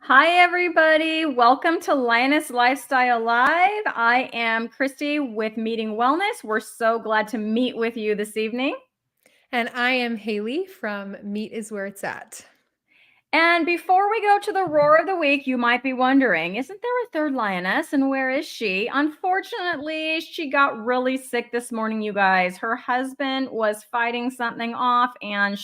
Hi, everybody. Welcome to Lioness Lifestyle Live. I am Cristie with Meeting Wellness. We're so glad to meet with you this evening. And I am Hayley from Meatiswhereitsat. And before we go to the roar of the week, you might be wondering, isn't there a third lioness and where is she? Unfortunately, she got really sick this morning, you guys. Her husband was fighting something off and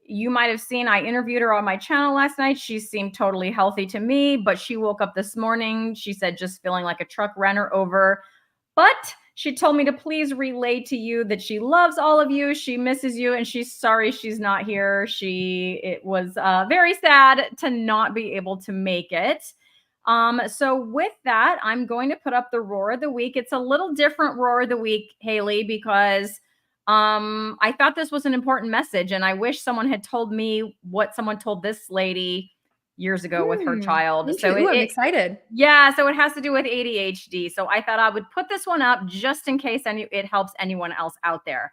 you might have seen, I interviewed her on my channel last night. She seemed totally healthy to me, but she woke up this morning. She said just feeling like a truck ran her over. But she told me to please relay to you that she loves all of you. She misses you, and she's sorry she's not here. It was very sad to not be able to make it. So with that, I'm going to put up the roar of the week. It's a little different roar of the week, Hayley, because I thought this was an important message, and I wish someone had told me what someone told this lady years ago with her child. So Ooh, I'm excited. yeah, so it has to do with ADHD. So I thought I would put this one up just in case it helps anyone else out there.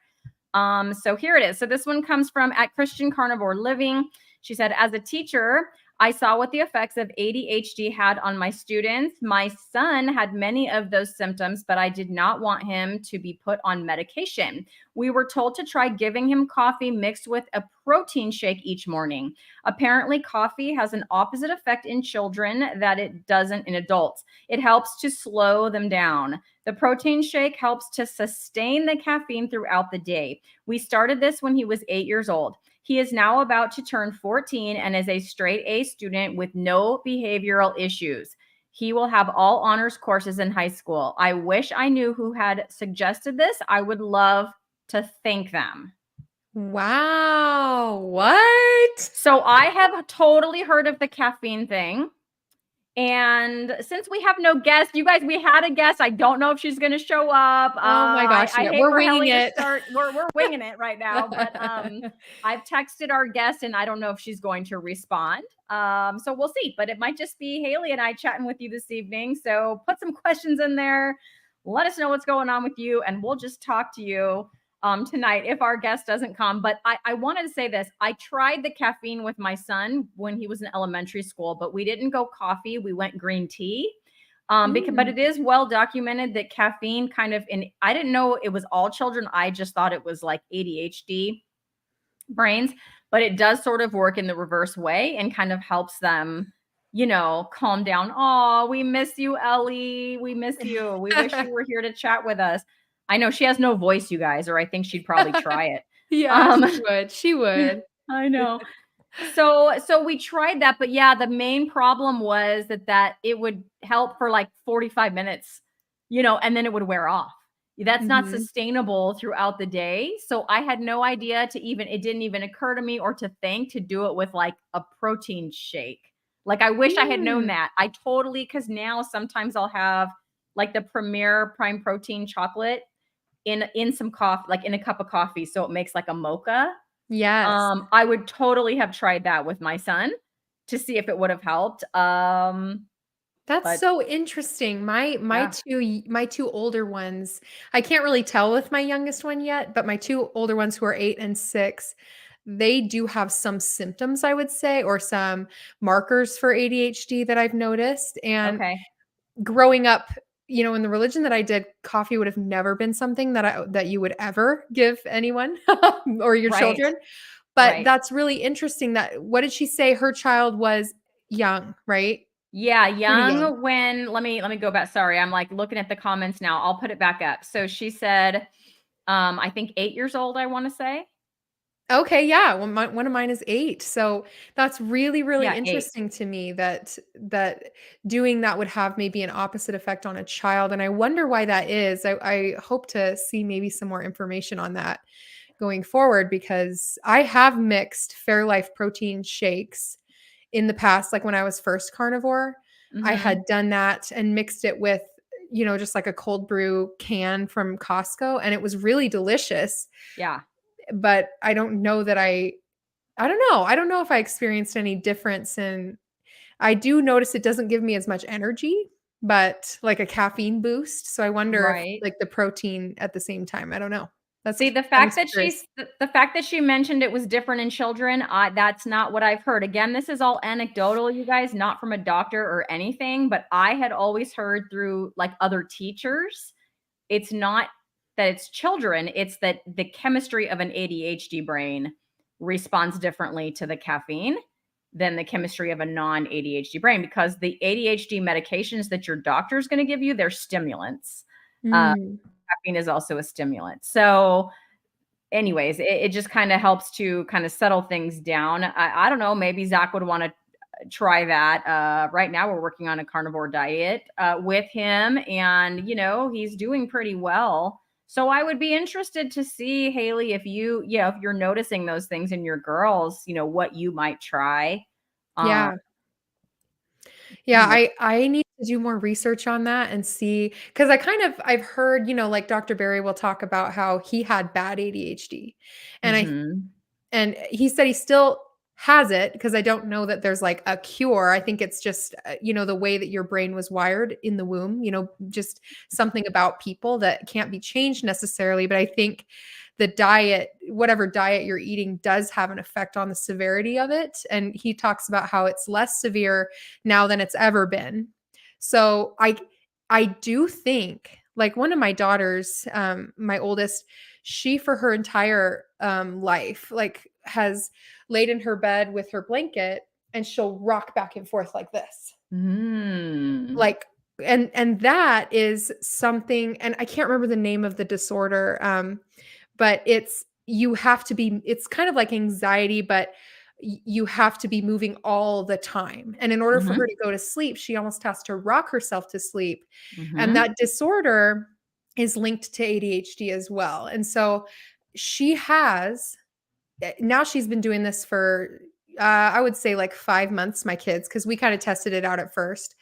So here it is. So this one comes from at Christian Carnivore Living. She said, as a teacher, I saw what the effects of ADHD had on my students. My son had many of those symptoms, but I did not want him to be put on medication. We were told to try giving him coffee mixed with a protein shake each morning. Apparently, coffee has an opposite effect in children that it doesn't in adults. It helps to slow them down. The protein shake helps to sustain the caffeine throughout the day. We started this when he was 8 years old. He is now about to turn 14 and is a straight A student with no behavioral issues. He will have all honors courses in high school. I wish I knew who had suggested this. I would love to thank them. Wow. What? So I have totally heard of the caffeine thing. And since we have no guest, you guys, we had a guest. I don't know if she's going to show up. Oh my gosh. I Yeah, hate we're for winging Ellie to it. start. We're winging it right now. But I've texted our guest, and I don't know if she's going to respond. So we'll see. But it might just be Hayley and I chatting with you this evening. So put some questions in there. Let us know what's going on with you, and we'll just talk to you tonight if our guest doesn't come. But I wanted to say this. I tried the caffeine with my son when he was in elementary school, but we didn't go coffee. We went green tea. But it is well documented that caffeine I didn't know it was all children. I just thought it was like ADHD brains, but it does sort of work in the reverse way and kind of helps them, calm down. Oh, we miss you, Ellie. We miss you. We wish you were here to chat with us. I know she has no voice, you guys, or I think she'd probably try it. Yeah, she would. She would. I know. So we tried that, but yeah, the main problem was that it would help for like 45 minutes, and then it would wear off. That's not sustainable throughout the day. So I had no idea it didn't even occur to me or to think to do it with like a protein shake. Like I wish I had known that. Because now sometimes I'll have like the Premier Prime Protein chocolate in some coffee, like in a cup of coffee. So it makes like a mocha. Yes. I would totally have tried that with my son to see if it would have helped. That's so interesting. My two older ones, I can't really tell with my youngest one yet, but my two older ones who are 8 and 6, they do have some symptoms, I would say, or some markers for ADHD that I've noticed. And Okay. growing up, in the religion that I did, coffee would have never been something that you would ever give anyone or your Right. children. But Right. that's really interesting what did she say? Her child was young, right? Yeah, Pretty young. let me go back. Sorry, I'm like looking at the comments now. I'll put it back up. So she said, I think 8 years old, I want to say. Okay, yeah. Well, one of mine is 8. So that's really, really Yeah, 8. interesting to me that doing that would have maybe an opposite effect on a child. And I wonder why that is. I hope to see maybe some more information on that going forward, because I have mixed Fairlife protein shakes in the past. Like when I was first carnivore, I Mm-hmm. had done that and mixed it with, just like a cold brew can from Costco. And it was really delicious. Yeah. But I don't know that I don't know. I don't know if I experienced any difference I do notice it doesn't give me as much energy, but like a caffeine boost. So I wonder if Right. like the protein at the same time, I don't know. That's See, I was curious. the fact that she mentioned it was different in children, that's not what I've heard. Again, this is all anecdotal, you guys, not from a doctor or anything, but I had always heard through like other teachers, it's not that it's children, it's that the chemistry of an ADHD brain responds differently to the caffeine than the chemistry of a non-ADHD brain, because the ADHD medications that your doctor is going to give you, they're stimulants. Uh, Mm. Caffeine is also a stimulant. So anyways, it just kind of helps to kind of settle things down. I don't know, maybe Zach would want to try that. Right now we're working on a carnivore diet with him, and he's doing pretty well. So I would be interested to see, Hayley, if if you're noticing those things in your girls, what you might try. Um, Yeah. Yeah, I need to do more research on that and see, because I've heard, like Dr. Barry will talk about how he had bad ADHD. And I mhm, and he said he still has it, because I don't know that there's like a cure. I think it's just the way that your brain was wired in the womb, just something about people that can't be changed necessarily, but I think the diet, whatever diet you're eating, does have an effect on the severity of it. And he talks about how it's less severe now than it's ever been. So I do think, like, one of my daughters, my oldest, she for her entire life, like, has laid in her bed with her blanket and she'll rock back and forth like this. mm, Like, and that is something, and I can't remember the name of the disorder, but it's kind of like anxiety, but you have to be moving all the time. And in order for her mhm, to go to sleep, she almost has to rock herself to sleep. And mhm, that disorder is linked to ADHD as well. And so she has now she's been doing this for I would say like 5 months, my kids, because we kind of tested it out at first.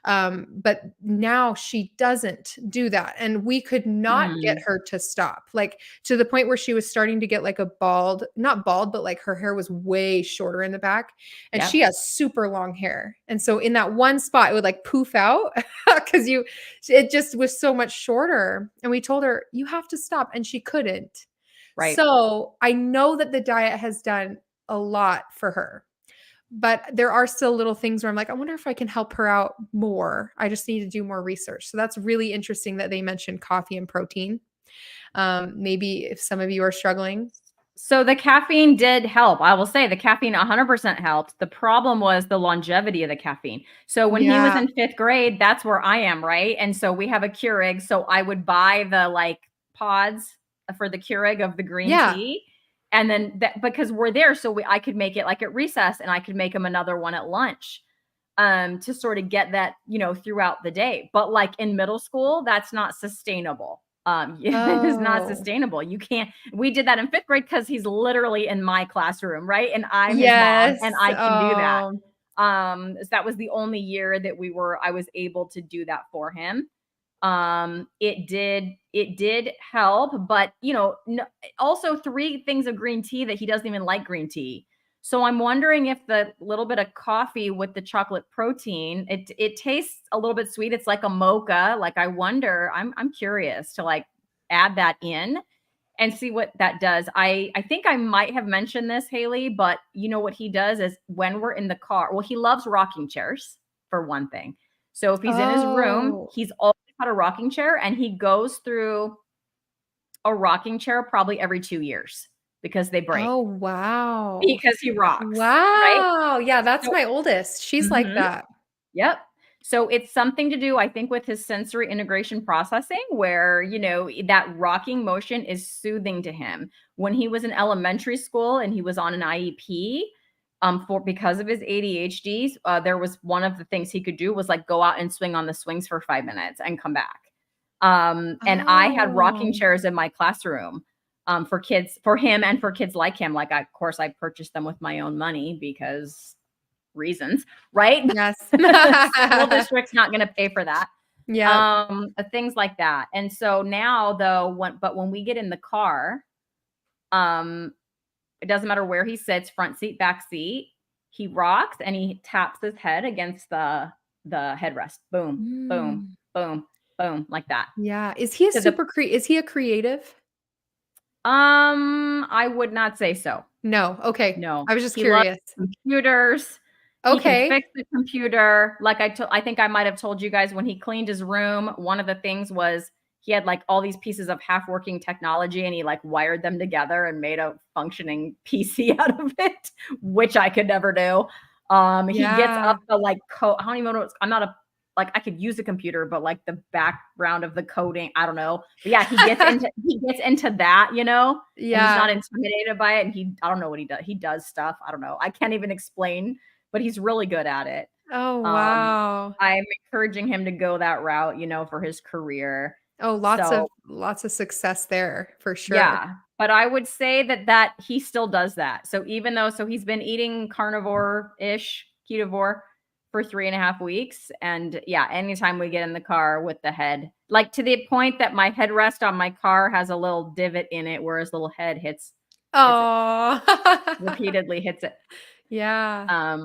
But now she doesn't do that. And we could not get mm, her to stop, like, to the point where she was starting to get like a bald, not bald, but like her hair was way shorter in the back. And she yep, has super long hair. And so in that one spot, it would like poof out because it just was so much shorter. And we told her, you have to stop. And she couldn't. right. So I know that the diet has done a lot for her, but there are still little things where I'm like, I wonder if I can help her out more. I just need to do more research. So that's really interesting that they mentioned coffee and protein. Maybe if some of you are struggling. So the caffeine did help. I will say the caffeine 100% helped. The problem was the longevity of the caffeine. So when he was Yeah. in 5th grade, that's where I am, right? And so we have a Keurig. So I would buy the like pods for the Keurig of the green Yeah. tea. And then because we're there, so I could make it like at recess, and I could make him another one at lunch to sort of get that, throughout the day. But like in middle school, that's not sustainable. It is not Oh. sustainable. You can't. We did that in 5th grade because he's literally in my classroom, right? And I'm his mom, Yes. and I can do that. Oh. So that was the only year that I was able to do that for him. It did help, but no, also 3 things of green tea that he doesn't even like green tea. So I'm wondering if the little bit of coffee with the chocolate protein, it tastes a little bit sweet. It's like a mocha. Like I wonder, I'm curious to like add that in and see what that does. I think I might have mentioned this, Hayley, but what he does is when we're in the car, well, he loves rocking chairs for one thing. So if he's in his room, Oh. he's always got a rocking chair, and he goes through a rocking chair probably every 2 years because they break, Oh, wow. because he rocks, right? Wow. Yeah, that's So my oldest. She's like mhm. that. Yep. So it's something to do, I think, with his sensory integration processing, where, that rocking motion is soothing to him. When he was in elementary school and he was on an IEP, because of his ADHD, there was one of the things he could do was like go out and swing on the swings for 5 minutes and come back. And I had rocking Oh. chairs in my classroom for kids, for him, and for kids like him. Like, of course, I purchased them with my own money because reasons, right? Yes. School district's not going to pay for that. Yep. Things like that. And so now though, when we get in the car, um, it doesn't matter where he sits, front seat, back seat, he rocks and he taps his head against the headrest. Boom, boom, Mm. boom, boom, like that. Yeah. To the Is he a creative? I would not say so. No. Okay. No. I was just He loves curious. computers. He can Okay. fix the computer. Like I think I might have told you guys when he cleaned his room, one of the things was he had like all these pieces of half working technology and he like wired them together and made a functioning PC out of it, which I could never do. He gets Yeah. up the like code. I don't even know I'm not a like I could use a computer, but like the background of the coding, I don't know. But yeah, he gets into that, you know, and he's not Yeah. intimidated by it. And I don't know what he does. He does stuff. I don't know. I can't even explain, but he's really good at it. Oh, Um, wow. I'm encouraging him to go that route, you know, for his career. Oh, So lots of success there for sure. yeah, but I would say that he still does that. So even though he's been eating carnivore-ish, ketovore for 3.5 weeks. And yeah, anytime we get in the car with the head, like to the point that my headrest on my car has a little divot in it where his little head hits it, Oh. repeatedly hits it. Yeah.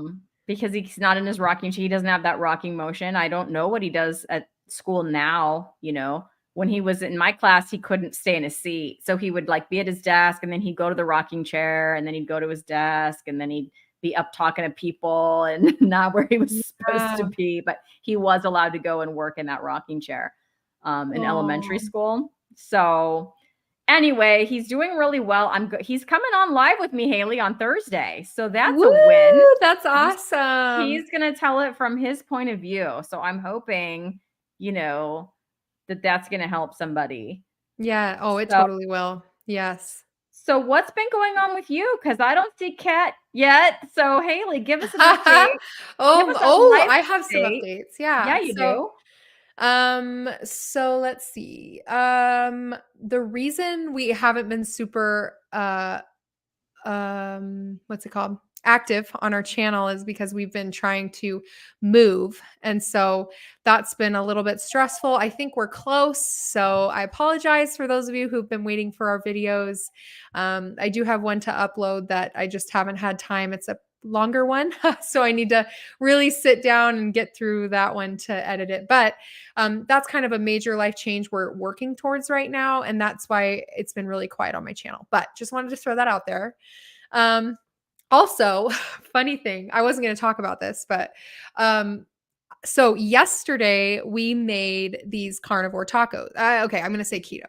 Because he's not in his rocking chair. He doesn't have that rocking motion. I don't know what he does at school now, you know. When he was in my class, he couldn't stay in his seat. So he would like be at his desk and then he'd go to the rocking chair and then he'd go to his desk and then he'd be up talking to people and not where he was supposed to Yeah. be, but he was allowed to go and work in that rocking chair in elementary Oh. school. So anyway, he's doing really well. He's coming on live with me, Hayley, on Thursday. So that's a win. Woo! That's He's awesome. he's gonna tell it from his point of view. So I'm hoping, you know, that that's gonna help somebody. Yeah. Oh, it So totally will. Yes. so what's been going on with you? Because I don't see Kat yet. So Hayley, give us an update. Give us a Oh, life I have some update. updates. Yeah, Yeah. you do. So let's see. The reason we haven't been super what's it called, active on our channel is because we've been trying to move, and so that's been a little bit stressful. I think we're close, so I apologize for those of you who've been waiting for our videos. I do have one to upload that I just haven't had time. It's a longer one, so I need to really sit down and get through that one to edit it. But that's kind of a major life change we're working towards right now, and that's why it's been really quiet on my channel. But just wanted to throw that out there. Um, Also, funny thing, I wasn't going to talk about this, but so yesterday we made these carnivore tacos. Okay, I'm going to say keto.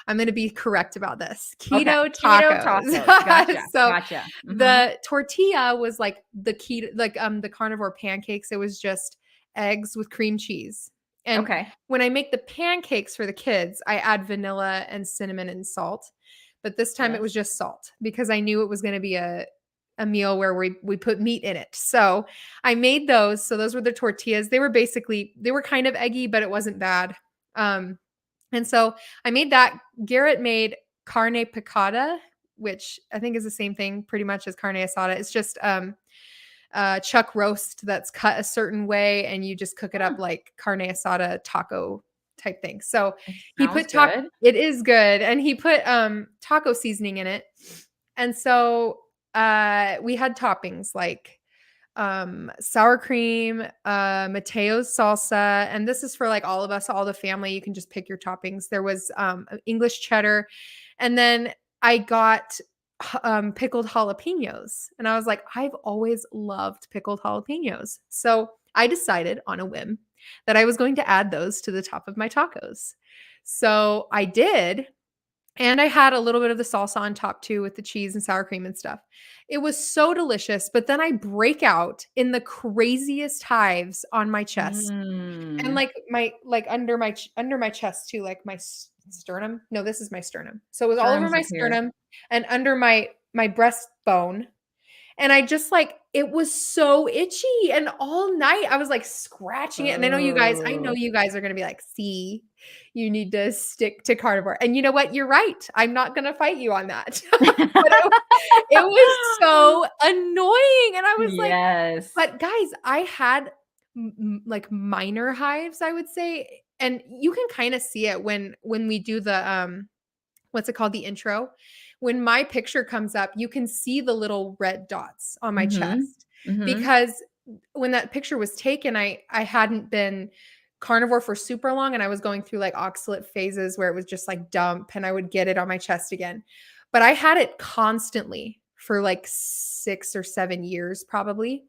I'm going to be correct about this. Okay. Keto Keto tacos. tacos. Gotcha. So Gotcha. the tortilla was like the keto, like the carnivore pancakes. It was just eggs with cream cheese. And Okay. when I make the pancakes for the kids, I add vanilla and cinnamon and salt. But this time it was Yes. just salt because I knew it was going to be a meal where we put meat in it. So I made those. So those were the tortillas. They were kind of eggy, but it wasn't bad. And so I made that. Garrett made carne picada, which I think is the same thing pretty much as carne asada. It's just chuck roast that's cut a certain way and you just cook it up like carne asada taco type thing. So It he sounds put taco, good. it is good. And he put taco seasoning in it. And so we had toppings like sour cream, Mateo's salsa, and this is for like all of us, all the family. You can just pick your toppings. There was English cheddar, and then I got pickled jalapenos, and I was like, I've always loved pickled jalapenos, so I decided on a whim that I was going to add those to the top of my tacos. So I did, and I had a little bit of the salsa on top too with the cheese and sour cream and stuff. It was so delicious, but then I break out in the craziest hives on my chest and Mm. like under my chest too, like my sternum. No, this is my sternum. So it was all over Germs my up here. sternum and under my breastbone, and I just like it was so itchy. And all night I was like scratching it. And I know Oh. you guys are going to be like, see, you need to stick to carnivore. And you know what? You're right. I'm not going to fight you on that. But it was so annoying. And I was like, Yes. but guys, I had like minor hives, I would say. And you can kind of see it when we do the what's it called? The intro. When my picture comes up, you can see the little red dots on my Mhm. chest Mhm. because when that picture was taken, I hadn't been carnivore for super long and I was going through like oxalate phases where it was just like dump and I would get it on my chest again. but I had it constantly for like 6 or 7 years probably.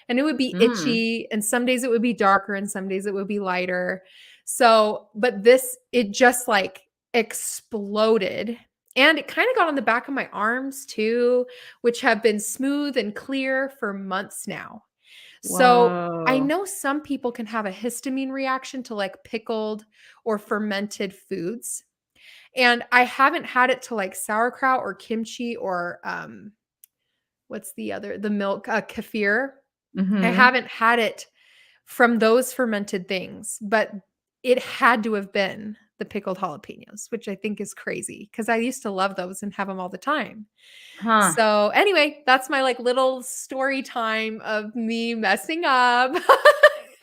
And it would be Mm. itchy, and some days it would be darker and some days it would be lighter. So, but this, it just like exploded. And it kind of got on the back of my arms too, which have been smooth and clear for months now. So I Whoa. know some people can have a histamine reaction to like pickled or fermented foods. And I haven't had it to like sauerkraut or kimchi or what's the milk, kefir. I Mm-hmm. haven't had it from those fermented things, but it had to have been the pickled jalapenos, which I think is crazy because I used to love those and have them all the time. Huh. So anyway, that's my like little story time of me messing up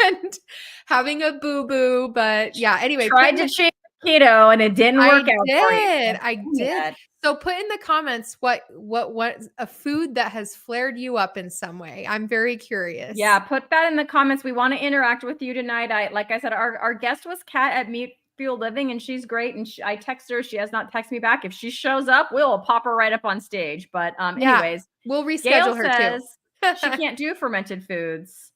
and having a boo-boo. But yeah, anyway, put Tried in to the change keto and it didn't work out for you. I Dang did. it. So put in the comments what a food that has flared you up in some way. I'm very curious. Yeah, put that in the comments. We want to interact with you tonight. Like I said, our guest was Kat at Meat Fuel Living, and she's great. And I text her. She has not texted me back. If she shows up, we'll pop her right up on stage. But Yeah, anyways, we'll Gail reschedule her too. says she can't do fermented foods.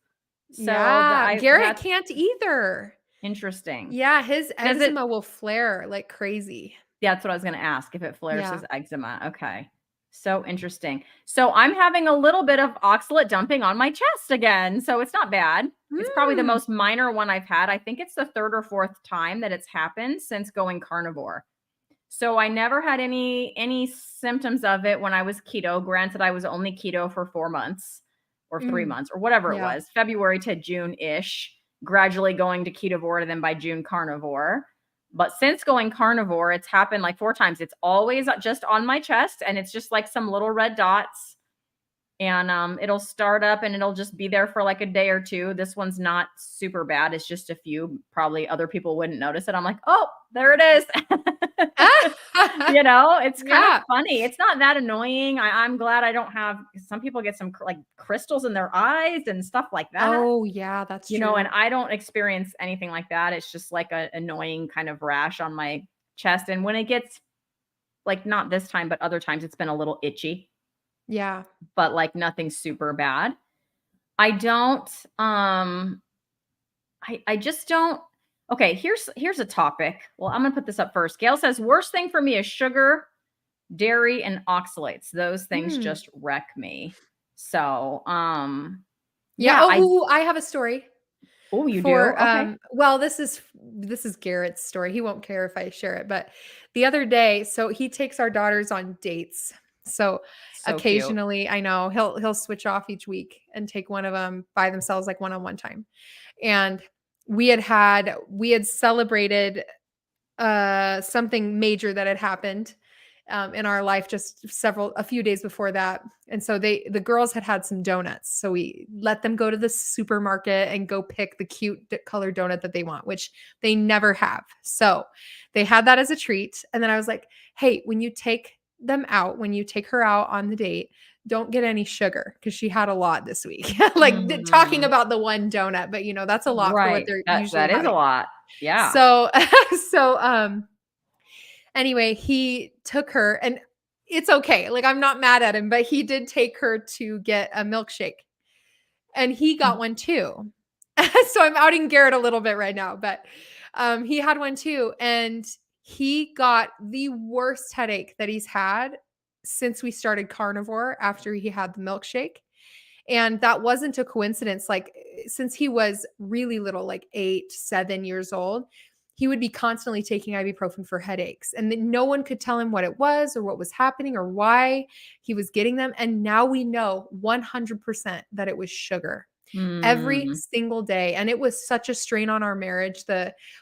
So Yeah, Garrett that's can't either. interesting. Yeah, his Does it? eczema will flare like crazy. That's what I was going to ask, if it flares Yeah. his eczema. Okay. So interesting. So I'm having a little bit of oxalate dumping on my chest again. So it's not bad. It's probably the Mm. most minor one I've had. I think it's the third or fourth time that it's happened since going carnivore. So I never had any symptoms of it when I was keto. Granted, I was only keto for 4 months or 3 Mm. months or whatever it Yeah. was, February to June-ish, gradually going to ketovore, and then by June carnivore. But since going carnivore, it's happened like 4 times. It's always just on my chest, and it's just like some little red dots. And it'll start up and it'll just be there for like a day or two. This one's not super bad. It's just a few. Probably other people wouldn't notice it. I'm like, oh, there it is. It's kind of Yeah. funny. It's not that annoying. I'm glad I don't have. Some people get some like crystals in their eyes and stuff like that. Oh, yeah, that's true. And I don't experience anything like that. It's just like an annoying kind of rash on my chest. And when it gets like, not this time, but other times, it's been a little itchy, Yeah. but like nothing super bad. I don't, I just don't. Okay, here's a topic. Well, I'm gonna put this up first. Gail says, worst thing for me is sugar, dairy, and oxalates. Those things Mm. just wreck me. So, Yeah. yeah, I have a story you do? for Okay. well, this is Garrett's story. He won't care if I share it, but the other day, so he takes our daughters on dates. So So cute. occasionally, I know he'll switch off each week and take one of them by themselves, like one-on-one time. And we had celebrated something major that had happened in our life just a few days before that. And so the girls had some donuts. So we let them go to the supermarket and go pick the cute colored donut that they want, which they never have. So they had that as a treat. And then I was like, hey, when you take her out on the date, don't get any sugar because she had a lot this week. Talking Mm, about the one donut, but that's a lot for what right. they're usually That is a having. lot. Yeah. So anyway, he took her, and it's okay. Like, I'm not mad at him, but he did take her to get a milkshake, and he got one too. So I'm outing Garrett a little bit right now, but he had one too, and he got the worst headache that he's had since we started carnivore after he had the milkshake. And that wasn't a coincidence. Like, since he was really little, like 8, 7 years old, he would be constantly taking ibuprofen for headaches. And then no one could tell him what it was or what was happening or why he was getting them. And now we know 100% that it was sugar every Mm, single day. And it was such a strain on our marriage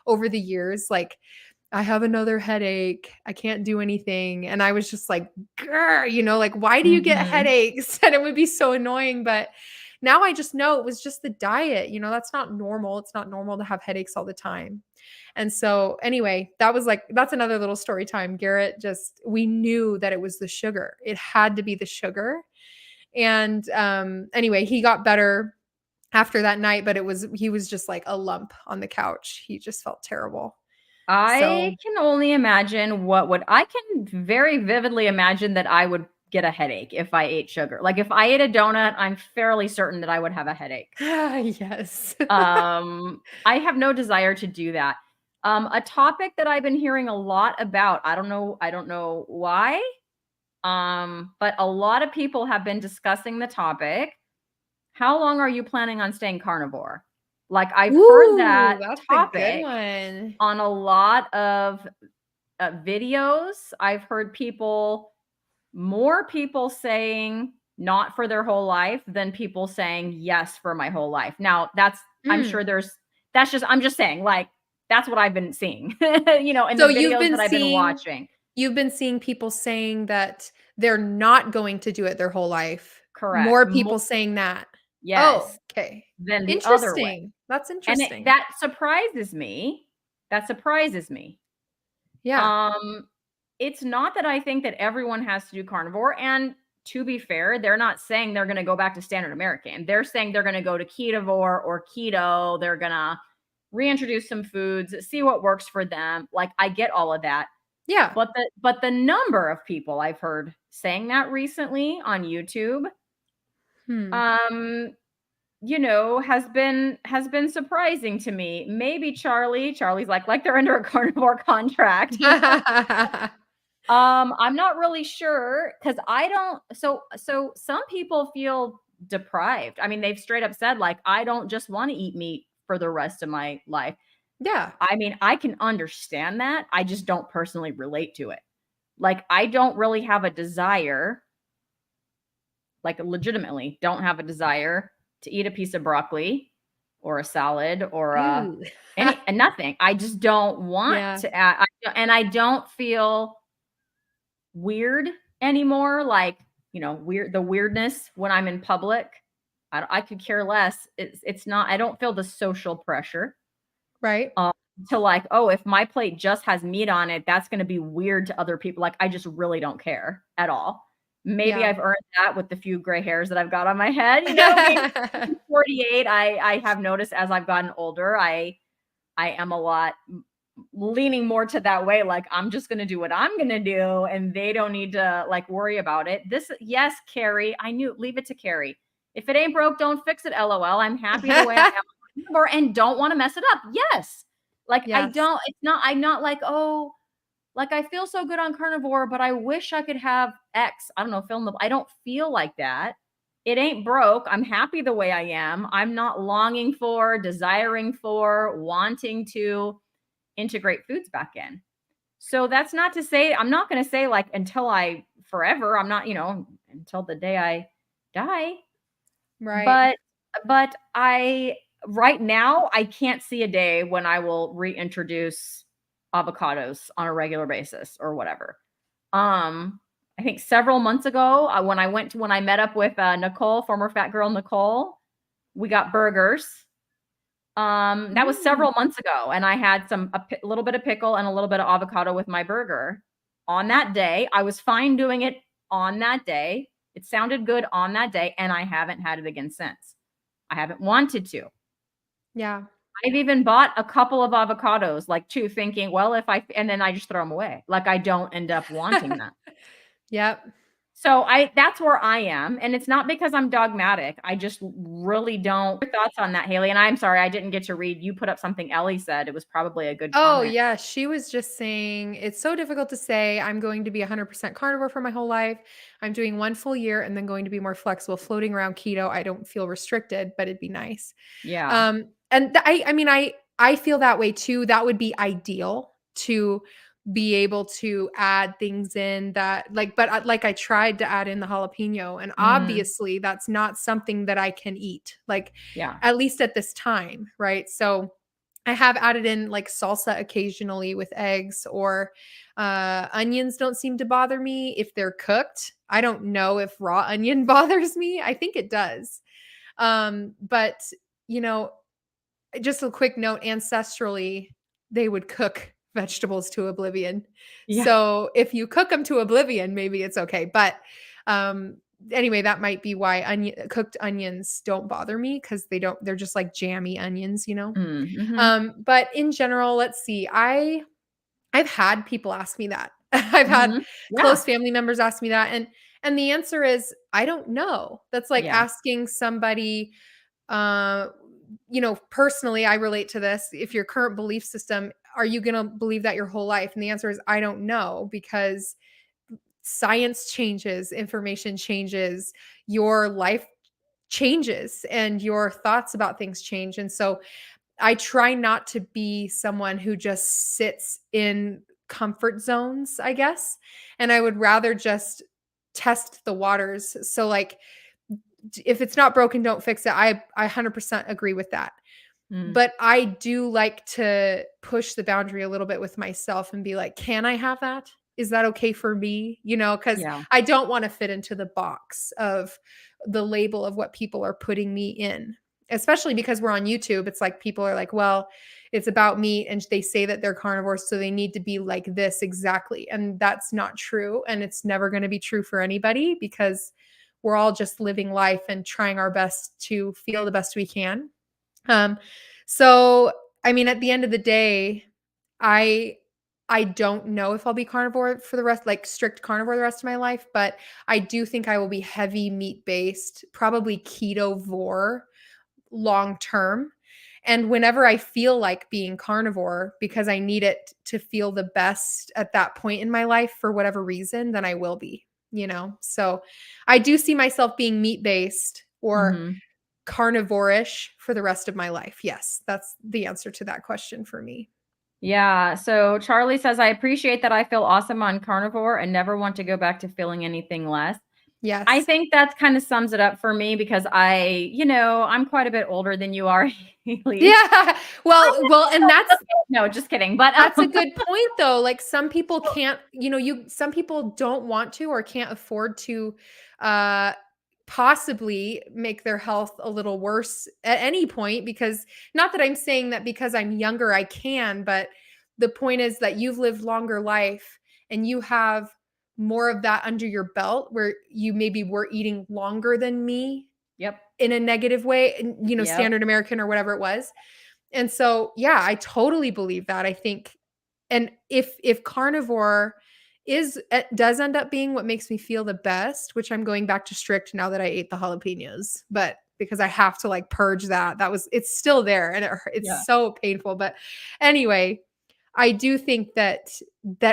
over the years. Like, I have another headache. I can't do anything. And I was just like, grr, like, why do you get mhm. headaches? And it would be so annoying. But now I just know it was just the diet. That's not normal. It's not normal to have headaches all the time. And so anyway, that's another little story time. Garrett we knew that it was the sugar. It had to be the sugar. And anyway, he got better after that night, but he was just like a lump on the couch. He just felt terrible. I So can only imagine I can very vividly imagine that I would get a headache if I ate sugar. Like if I ate a donut, I'm fairly certain that I would have a headache. yes. I have no desire to do that. A topic that I've been hearing a lot about, I don't know why. But a lot of people have been discussing the topic. How long are you planning on staying carnivore? Like I've heard Ooh, that that's a good topic one. on a lot of videos. I've heard more people saying not for their whole life than people saying yes for my whole life. Now, I'm Mm. sure I'm just saying, like, that's what I've been seeing, in the So you've videos been that I've been seeing watching. you've been seeing people saying that they're not going to do it their whole life. Correct. More people saying that. Oh, Yes, okay. than the other way. Interesting. That's And interesting. that surprises me. That surprises me. Yeah. Um, it's not that I think that everyone has to do carnivore. And to be fair, they're not saying they're going to go back to standard American. They're saying they're going to go to ketovore or keto. They're going to reintroduce some foods, see what works for them. Like I get all of that. Yeah. But the number of people I've heard saying that recently on YouTube, Hmm. um, has been surprising to me. Maybe Charlie's like they're under a carnivore contract. I'm not really sure because I don't. So some people feel deprived. I mean, they've straight up said like, I don't just want to eat meat for the rest of my life. Yeah. I mean, I can understand that. I just don't personally relate to it. Like, I don't really have a desire, like legitimately don't have a desire to eat a piece of broccoli or a salad or Ooh. and nothing. I just don't want Yeah. to add, and I don't feel weird anymore. Like, the weirdness when I'm in public. I could care less. It's not, I don't feel the social pressure Right. to like, oh, if my plate just has meat on it, that's going to be weird to other people. Like, I just really don't care at all. Maybe Yeah. I've earned that with the few gray hairs that I've got on my head. Being 48, I have noticed as I've gotten older, I am a lot leaning more to that way. Like, I'm just going to do what I'm going to do, and they don't need to like worry about it. Yes, Carrie, leave it to Carrie. If it ain't broke, don't fix it. LOL. I'm happy the way I am and don't want to mess it up. Yes. Like, Yes. I'm not like, oh, like I feel so good on carnivore, but I wish I could have X. I don't know, I don't feel like that. It ain't broke. I'm happy the way I am. I'm not longing for, desiring for, wanting to integrate foods back in. So that's not to say, I'm not going to say like forever. I'm not, until the day I die. Right. But right now, I can't see a day when I will reintroduce avocados on a regular basis or whatever. I think several months ago, when I met up with Nicole, former fat girl Nicole, we got burgers. That was several months ago, and I had a little bit of pickle and a little bit of avocado with my burger. On that day, I was fine doing it on that day. It sounded good on that day, and I haven't had it again since. I haven't wanted to. Yeah. I've even bought a couple of avocados, like 2, thinking, well, and then I just throw them away. Like I don't end up wanting them. Yep. So that's where I am. And it's not because I'm dogmatic. I just really don't. Your thoughts on that, Hayley? And I'm sorry, I didn't get to read. You put up something Ellie said. It was probably a good Oh, comment. yeah. She was just saying, it's so difficult to say, I'm going to be 100% carnivore for my whole life. I'm doing 1 full year and then going to be more flexible, floating around keto. I don't feel restricted, but it'd be nice. Yeah. And I mean, I feel that way too. That would be ideal to be able to add things in that like I tried to add in the jalapeno, and Mm, obviously that's not something that I can eat, like yeah. at least at this time, right? So I have added in like salsa occasionally with eggs, or onions don't seem to bother me if they're cooked. I don't know if raw onion bothers me. I think it does. But you know, just a quick note, ancestrally, they would cook vegetables to oblivion. Yeah. So if you cook them to oblivion, maybe it's okay. But um anyway, that might be why cooked onions don't bother me, because they're just like jammy onions. Mm, mm-hmm. But in general, let's see. I've had people ask me that. I've had Mhm. Yeah. close family members ask me that, and the answer is, I don't know. That's like Yeah. asking somebody, uh, personally, I relate to this. If your current belief system, are you going to believe that your whole life? And the answer is, I don't know, because science changes, information changes, your life changes, and your thoughts about things change. And so I try not to be someone who just sits in comfort zones, I guess. And I would rather just test the waters. So like, if it's not broken, don't fix it. I 100% agree with that. Mm. But I do like to push the boundary a little bit with myself and be like, can I have that? Is that okay for me? Because Yeah. I don't want to fit into the box of the label of what people are putting me in, especially because we're on YouTube. It's like people are like, well, it's about meat and they say that they're carnivores, so they need to be like this exactly. And that's not true. And it's never going to be true for anybody, because we're all just living life and trying our best to feel the best we can. Um, so I mean, at the end of the day, I I don't know if I'll be carnivore for the rest, like strict carnivore the rest of my life, but I do think I will be heavy meat based, probably ketovore long term. And whenever I feel like being carnivore because I need it to feel the best at that point in my life for whatever reason, then I will be. So I do see myself being meat based or Mhm. carnivore-ish for the rest of my life. Yes, that's the answer to that question for me. Yeah. So Charlie says, I appreciate that I feel awesome on carnivore and never want to go back to feeling anything less. I Yes. think that kind of sums it up for me because I'm quite a bit older than you are, Haley. Yeah. Well, and No, just kidding. But that's a good point though. Like some people can't, some people don't want to or can't afford to uh possibly make their health a little worse at any point, because not that I'm saying that because I'm younger I can, but the point is that you've lived longer life and you have more of that under your belt where you maybe were eating longer than me yep. in a negative way, and Yep. standard American or whatever it was. And so, yeah, I totally believe that. I think, and if carnivore does end up being what makes me feel the best, which I'm going back to strict now that I ate the jalapenos, but because I have to like purge it's still there and it's Yeah. so painful. But anyway, I do think that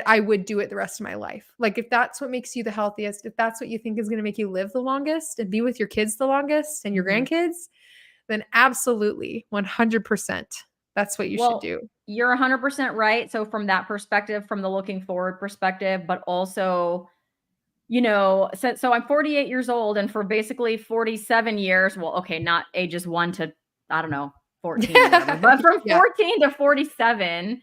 I would do it the rest of my life. Like if that's what makes you the healthiest, if that's what you think is going to make you live the longest and be with your kids the longest and your Mhm. grandkids, then absolutely 100%. That's what you should Well, do. you're 100% right. So from that perspective, from the looking forward perspective, but also, so I'm 48 years old and for basically 47 years, well, okay, not ages 1 to I don't know, 14 or whatever, but from Yeah. 14 to 47,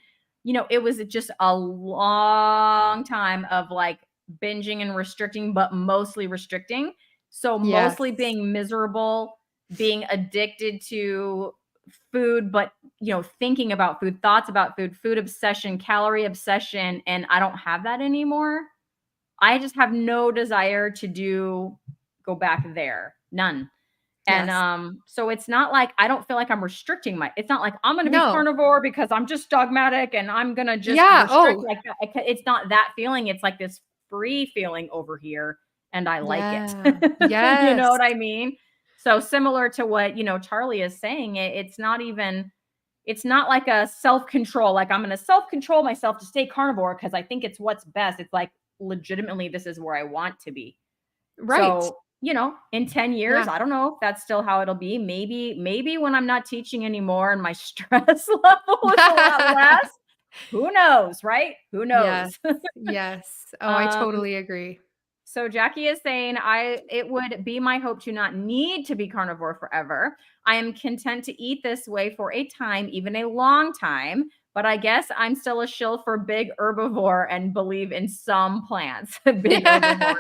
it was just a long time of like binging and restricting, but mostly restricting. So Yes. mostly being miserable, being addicted to food, but thinking about food, thoughts about food, food obsession, calorie obsession, and I don't have that anymore. I just have no desire to go back there. None. And Yes. so it's not like I don't feel like I'm restricting it's not like I'm going to be No. carnivore because I'm just dogmatic and I'm going to just Yeah. restrict Oh, like that. It's not that feeling. It's like this free feeling over here and I like it. yeah. You know Yes. what I mean? So similar to what, Charlie is saying, it's not like a self-control, like I'm going to self-control myself to stay carnivore because I think it's what's best. It's like legitimately this is where I want to be. Right. So, in 10 years, Yeah. I don't know if that's still how it'll be. Maybe when I'm not teaching anymore and my stress level is a lot less. Who knows, right? Who Yes. knows? Yes. Oh, I um, totally agree. so Jackie is saying, it would be my hope to not need to be carnivore forever. I am content to eat this way for a time, even a long time. But I guess I'm still a shill for big herbivore and believe in some plants. Big herbivore.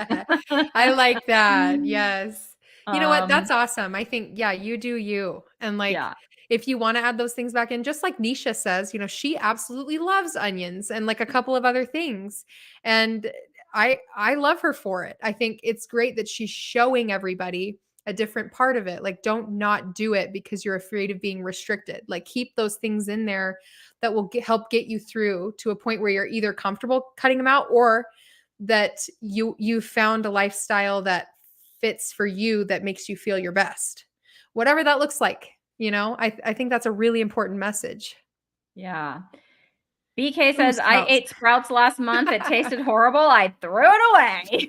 That's I like that. funny. Yes. You know what? um, That's awesome. I think, yeah, you do you. And like, yeah. if you want to add those things back in, just like Nisha says, she absolutely loves onions and like a couple of other things. And I love her for it. I think it's great that she's showing everybody, a different part of it. Like, don't not do it because you're afraid of being restricted. Like, keep those things in there that will help get you through to a point where you're either comfortable cutting them out, or that you found a lifestyle that fits for you, that makes you feel your best. Whatever that looks like, I think that's a really important message. Yeah. BK Ooh, says, I sprouts. ate sprouts last month. It tasted horrible. I threw it away.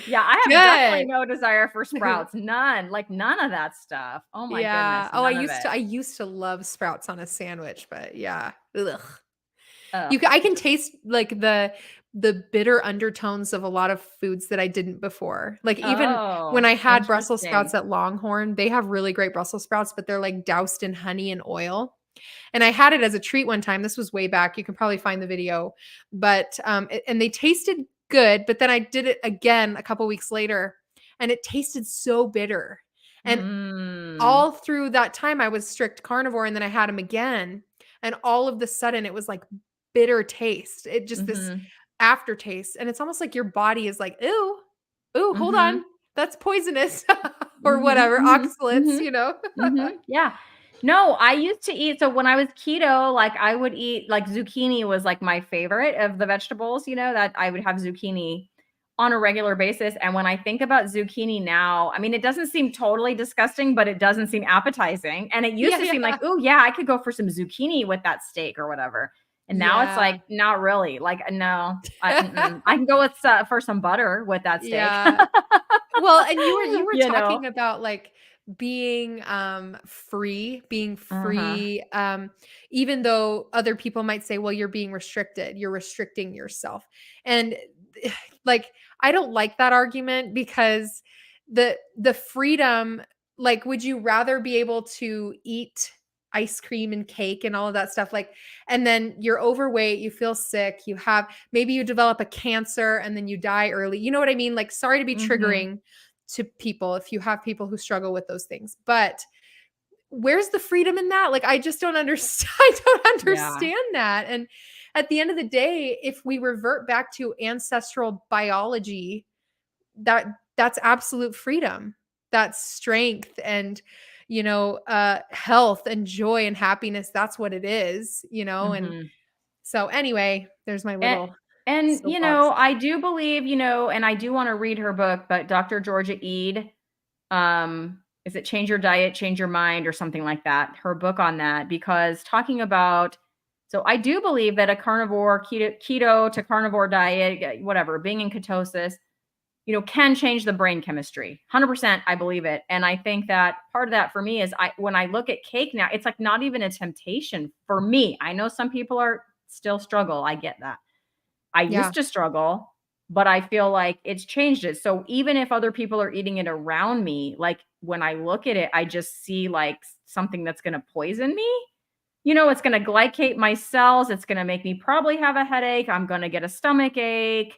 Yeah, I have definitely Good. no desire for sprouts. None. Like none of that stuff. Oh my goodness. Yeah. Oh, None of it. I used to love sprouts on a sandwich, but yeah. Ugh. Ugh. I can taste like the bitter undertones of a lot of foods that I didn't before. Like, even when Oh, I had Brussels sprouts interesting. at Longhorn, they have really great Brussels sprouts, but they're like doused in honey and oil. And I had it as a treat one time. This was way back. You can probably find the video, but and they tasted good. But then I did it again a couple weeks later, and it tasted so bitter. And Mm. all through that time, I was strict carnivore, and then I had them again, and all of the sudden, it was like bitter taste. It just this Mhm. aftertaste, and it's almost like your body is like, ooh, ooh, hold on, Mhm. that's poisonous, or Mhm. whatever, Mhm. oxalates, Mhm. Mhm. Yeah. No, I used to eat, so when I was keto, like I would eat like zucchini was like my favorite of the vegetables, that I would have zucchini on a regular basis. And when I think about zucchini now, I mean, it doesn't seem totally disgusting, but it doesn't seem appetizing. And it used Yeah, to seem like, yeah, oh yeah, I could go for some zucchini with that steak or whatever. And now it's yeah, like, not really. Like, no, I can go with for some butter with that steak. yeah. Well, and you were you know? talking about like being Uh-huh. free, even though other people might say, well, you're being restricted, you're restricting yourself. And like, I don't like that argument, because the freedom, like, would you rather be able to eat ice cream and cake and all of that stuff, like, and then you're overweight, you feel sick, maybe you develop a cancer and then you die early, you know what I mean? Like, sorry to be Mhm. triggering to people if you have people who struggle with those things, but where's the freedom in that? Like, I just don't understand. I don't Yeah. understand that. And at the end of the day, if we revert back to ancestral biology, that's absolute freedom. That's strength, and health and joy and happiness. That's what it is. And Mhm. so anyway, there's my And little and soapbox. I do believe, and I do wanna read her book, but Dr. Georgia Ede, is it Change Your Diet, Change Your Mind or something like that? Her book on that, because talking about, so I do believe that a carnivore keto to carnivore diet, whatever, being in ketosis, can change the brain chemistry. 100%, I believe it. And I think that part of that for me is when I look at cake now, it's like not even a temptation for me. I know some people are still struggle. I get that. I Yeah. used to struggle, but I feel like it's changed it. So even if other people are eating it around me, like when I look at it, I just see like something that's going to poison me. It's going to glycate my cells. It's going to make me probably have a headache. I'm going to get a stomach ache.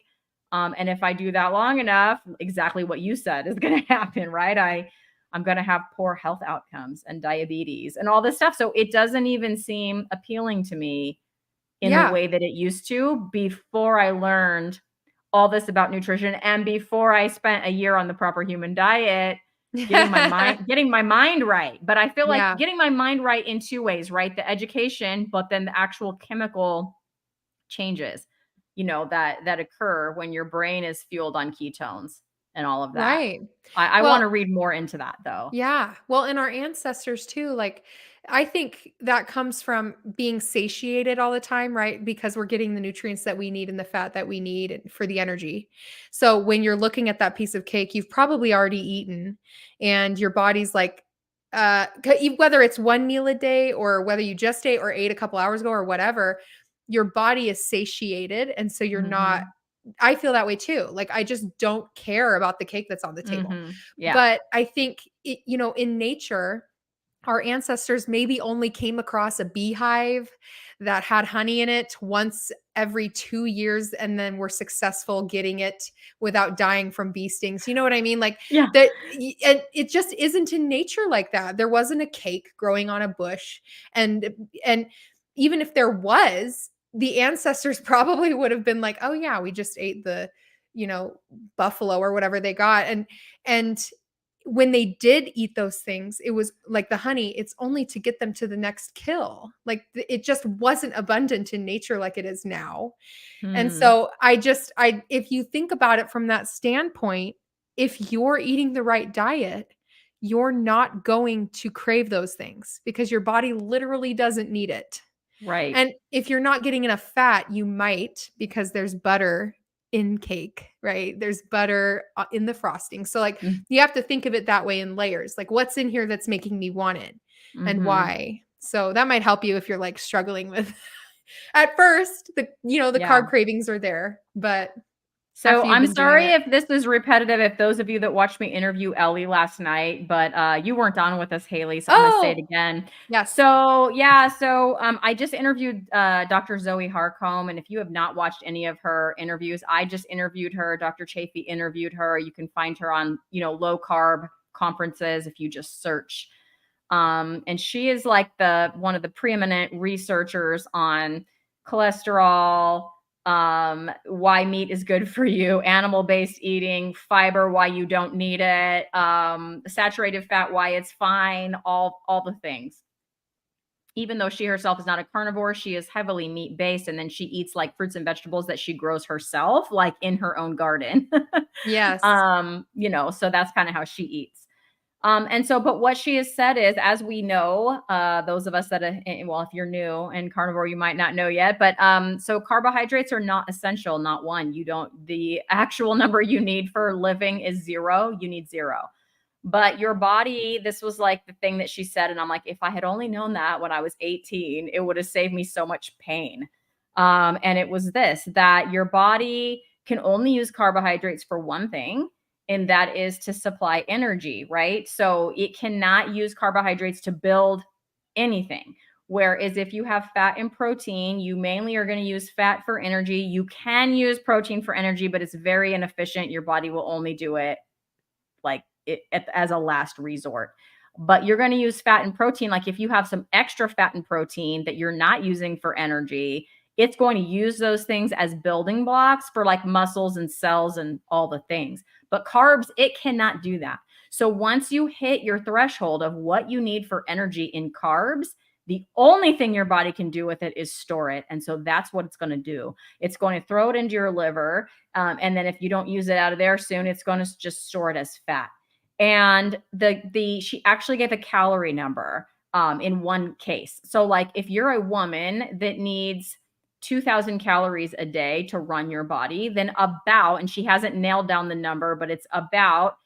And if I do that long enough, exactly what you said is going to happen, right? I'm going to have poor health outcomes and diabetes and all this stuff. So it doesn't even seem appealing to me in the Yeah. way that it used to before I learned all this about nutrition and before I spent a year on the proper human diet, getting my mind right. But I feel like Yeah. getting my mind right in two ways, right? The education, but then the actual chemical changes, that occur when your brain is fueled on ketones and all of that. Right. I want Well, to read more into that though. yeah. Well, and our ancestors too, like, I think that comes from being satiated all the time, right? Because we're getting the nutrients that we need and the fat that we need for the energy. So when you're looking at that piece of cake, you've probably already eaten, and your body's like, whether it's one meal a day or whether you just ate or ate a couple hours ago or whatever, your body is satiated. And so you're not, Mhm. I feel that way too. Like, I just don't care about the cake that's on the table. Mhm. Yeah. But I think in nature, our ancestors maybe only came across a beehive that had honey in it once every 2 years, and then were successful getting it without dying from bee stings. You know what I mean? Like, Yeah. and it just isn't in nature like that. There wasn't a cake growing on a bush, and even if there was, the ancestors probably would have been like, "Oh yeah, we just ate buffalo or whatever they got. And when they did eat those things, it was like the honey, it's only to get them to the next kill. Like it just wasn't abundant in nature like it is now. And Hmm. so if you think about it from that standpoint, if you're eating the right diet, you're not going to crave those things because your body literally doesn't need it. Right. And if you're not getting enough fat, you might, because there's butter in cake, right? There's butter in the frosting. So like you have to think of it that way in layers. Like what's in here that's making me want it and Mm-hmm. why? So that might help you if you're like struggling with at first the Yeah. carb cravings are there, but So after you've I'm been doing sorry it. if this is repetitive, if those of you that watched me interview Ellie last night, but you weren't on with us, Hayley. So I'm going to say it Oh, again. yes. So yeah, I just interviewed Dr. Zoe Harcombe, and if you have not watched any of her interviews, I just interviewed her. Dr. Chafee interviewed her. You can find her on low carb conferences if you just search. And she is like one of the preeminent researchers on cholesterol, why meat is good for you, animal-based eating, fiber, why you don't need it, saturated fat, why it's fine, all the things. Even though she herself is not a carnivore, she is heavily meat-based, and then she eats like fruits and vegetables that she grows herself, like in her own garden. Yes. So that's kind of how she eats. But what she has said is, as we know, those of us that, if you're new in carnivore, you might not know yet, but so carbohydrates are not essential, not one. The actual number you need for living is 0. You need 0. But your body, this was like the thing that she said. And I'm like, if I had only known that when I was 18, it would have saved me so much pain. And it was that your body can only use carbohydrates for one thing, and that is to supply energy, right? So it cannot use carbohydrates to build anything. Whereas if you have fat and protein, you mainly are going to use fat for energy. You can use protein for energy, but it's very inefficient. Your body will only do it as a last resort. But you're going to use fat and protein. Like if you have some extra fat and protein that you're not using for energy, it's going to use those things as building blocks for like muscles and cells and all the things. But carbs, it cannot do that. So once you hit your threshold of what you need for energy in carbs, the only thing your body can do with it is store it. And so that's what it's going to do. It's going to throw it into your liver. And then if you don't use it out of there soon, it's going to just store it as fat. And she actually gave a calorie number in one case. So like if you're a woman that needs 2,000 calories a day to run your body, then and she hasn't nailed down the number, but it's about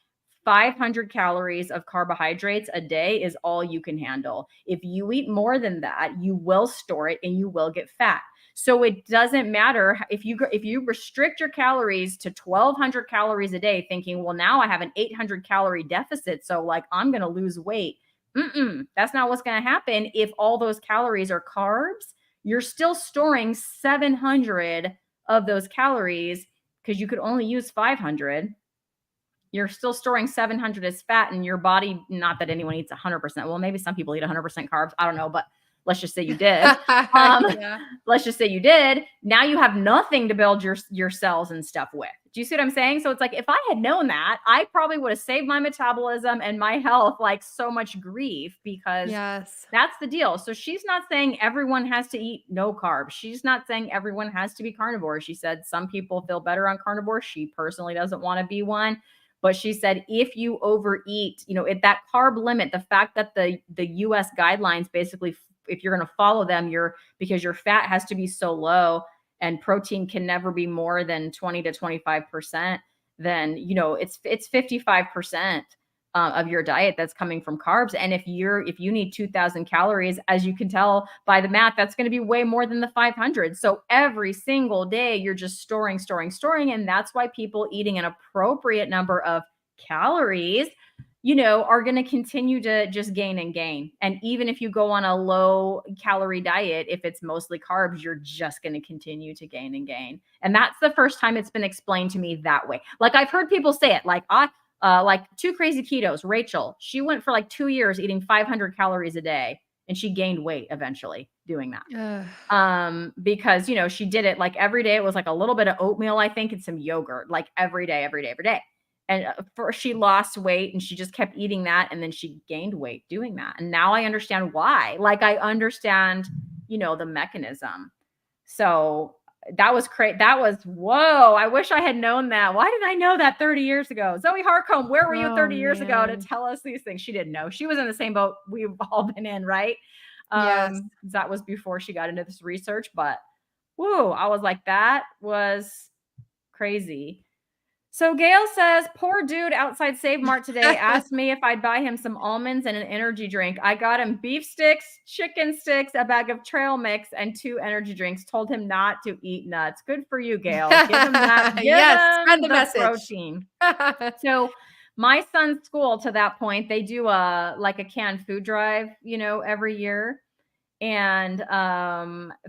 500 calories of carbohydrates a day is all you can handle. If you eat more than that, you will store it and you will get fat. So it doesn't matter if you restrict your calories to 1,200 calories a day, thinking, well, now I have an 800 calorie deficit, so like I'm going to lose weight. That's not what's going to happen. If all those calories are carbs, you're still storing 700 of those calories because you could only use 500. You're still storing 700 as fat in your body. Not that anyone eats 100%. Well, maybe some people eat 100% carbs. I don't know, but let's just say you did. Yeah. Let's just say you did. Now you have nothing to build your cells and stuff with. Do you see what I'm saying? So it's like, if I had known that, I probably would have saved my metabolism and my health like so much grief, because Yes. that's the deal. So she's not saying everyone has to eat no carbs. She's not saying everyone has to be carnivore. She said some people feel better on carnivore. She personally doesn't want to be one. But she said, if you overeat, at that carb limit, the fact that the US guidelines basically, if you're going to follow them, because your fat has to be so low and protein can never be more than 20 to 25%, then, it's 55% of your diet that's coming from carbs. And if you need 2,000 calories, as you can tell by the math, that's going to be way more than the 500. So every single day you're just storing. And that's why people eating an appropriate number of calories, are going to continue to just gain and gain. And even if you go on a low calorie diet, if it's mostly carbs, you're just going to continue to gain and gain. And that's the first time it's been explained to me that way. Like I've heard people say it, like like Two Crazy Ketos, Rachel, she went for like 2 years eating 500 calories a day and she gained weight eventually. doing that. Ugh. Because, you know, she did it like every day. It was like a little bit of oatmeal, I think, and some yogurt, like every day, every day, every day. And first she lost weight and she just kept eating that. And then she gained weight doing that. And now I understand why. Like I understand, you know, the mechanism. So that was great. That was, whoa. I wish I had known that. Why didn't I know that 30 years ago? Zoe Harcombe, where were you Oh, 30 years ago to man. tell us these things? She didn't know. She was in the same boat we've all been in, right? Yes. That was before she got into this research, but whoa, I was like, that was crazy. So Gail says, poor dude outside Save Mart today asked me if I'd buy him some almonds and an energy drink. I got him beef sticks, chicken sticks, a bag of trail mix, and 2 energy drinks. Told him not to eat nuts. Good for you, Gail. Give him that. Give Yes, him spread the the message. protein. So my son's school, to that point, they do a canned food drive, you know, every year. And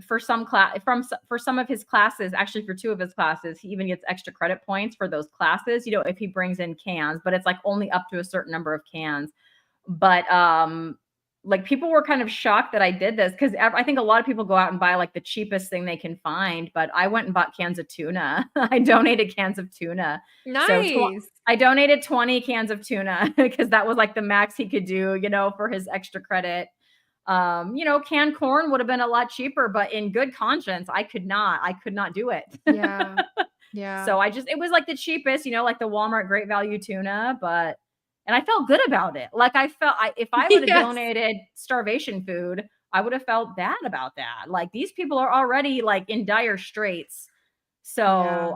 for some of his classes, actually for 2 of his classes, he even gets extra credit points for those classes, you know, if he brings in cans, but it's like only up to a certain number of cans. But like people were kind of shocked that I did this because I think a lot of people go out and buy like the cheapest thing they can find, but I went and bought cans of tuna. I donated cans of tuna. So Nice. I donated 20 cans of tuna because that was like the max he could do, you know, for his extra credit. You know, canned corn would have been a lot cheaper, but in good conscience, I could not do it. Yeah. Yeah. So it was like the cheapest, you know, like the Walmart Great Value tuna, and I felt good about it. Like if I would have Yes. donated starvation food, I would have felt bad about that. Like these people are already like in dire straits. So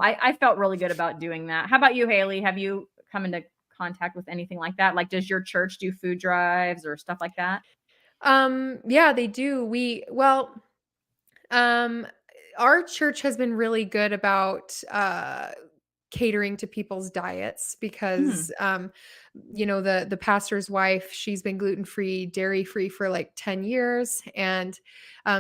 Yeah. I felt really good about doing that. How about you, Hayley? Have you come into contact with anything like that? Like, does your church do food drives or stuff like that? Yeah, they do. Um, our church has been really good about catering to people's diets because Hmm. you know, the pastor's wife, she's been gluten-free, dairy-free for like 10 years. And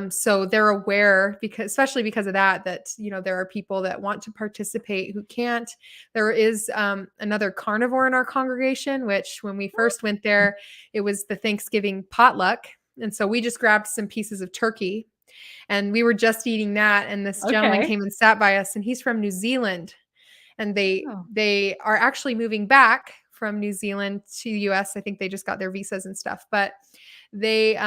so they're aware, because especially because of that, you know, there are people that want to participate who can't. There is another carnivore in our congregation, which when we first went there, it was the Thanksgiving potluck. And so we just grabbed some pieces of turkey and we were just eating that. And this gentleman Okay. came and sat by us, and he's from New Zealand. And Oh. they are actually moving back from New Zealand to the US. I think they just got their visas and stuff. But they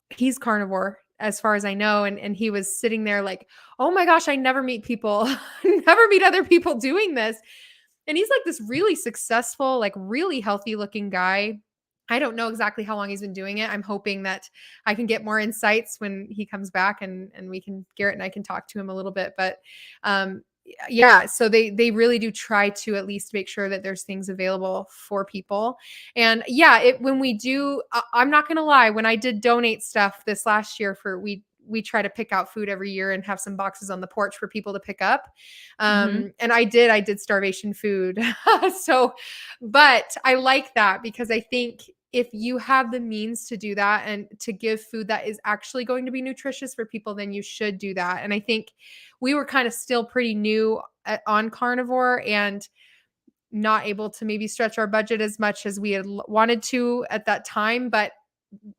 he's carnivore as far as I know. And he was sitting there like, oh my gosh, I never meet people, never meet other people doing this. And he's like this really successful, like really healthy looking guy. I don't know exactly how long he's been doing it. I'm hoping that I can get more insights when he comes back, and Garrett and I can talk to him a little bit. But yeah, so they really do try to at least make sure that there's things available for people. And yeah, when we do, I'm not gonna lie, when I did donate stuff this last year, we try to pick out food every year and have some boxes on the porch for people to pick up. Mhm. And I did starvation food. So, but I like that because I think if you have the means to do that and to give food that is actually going to be nutritious for people, then you should do that. And I think we were kind of still pretty new on carnivore and not able to maybe stretch our budget as much as we had wanted to at that time. But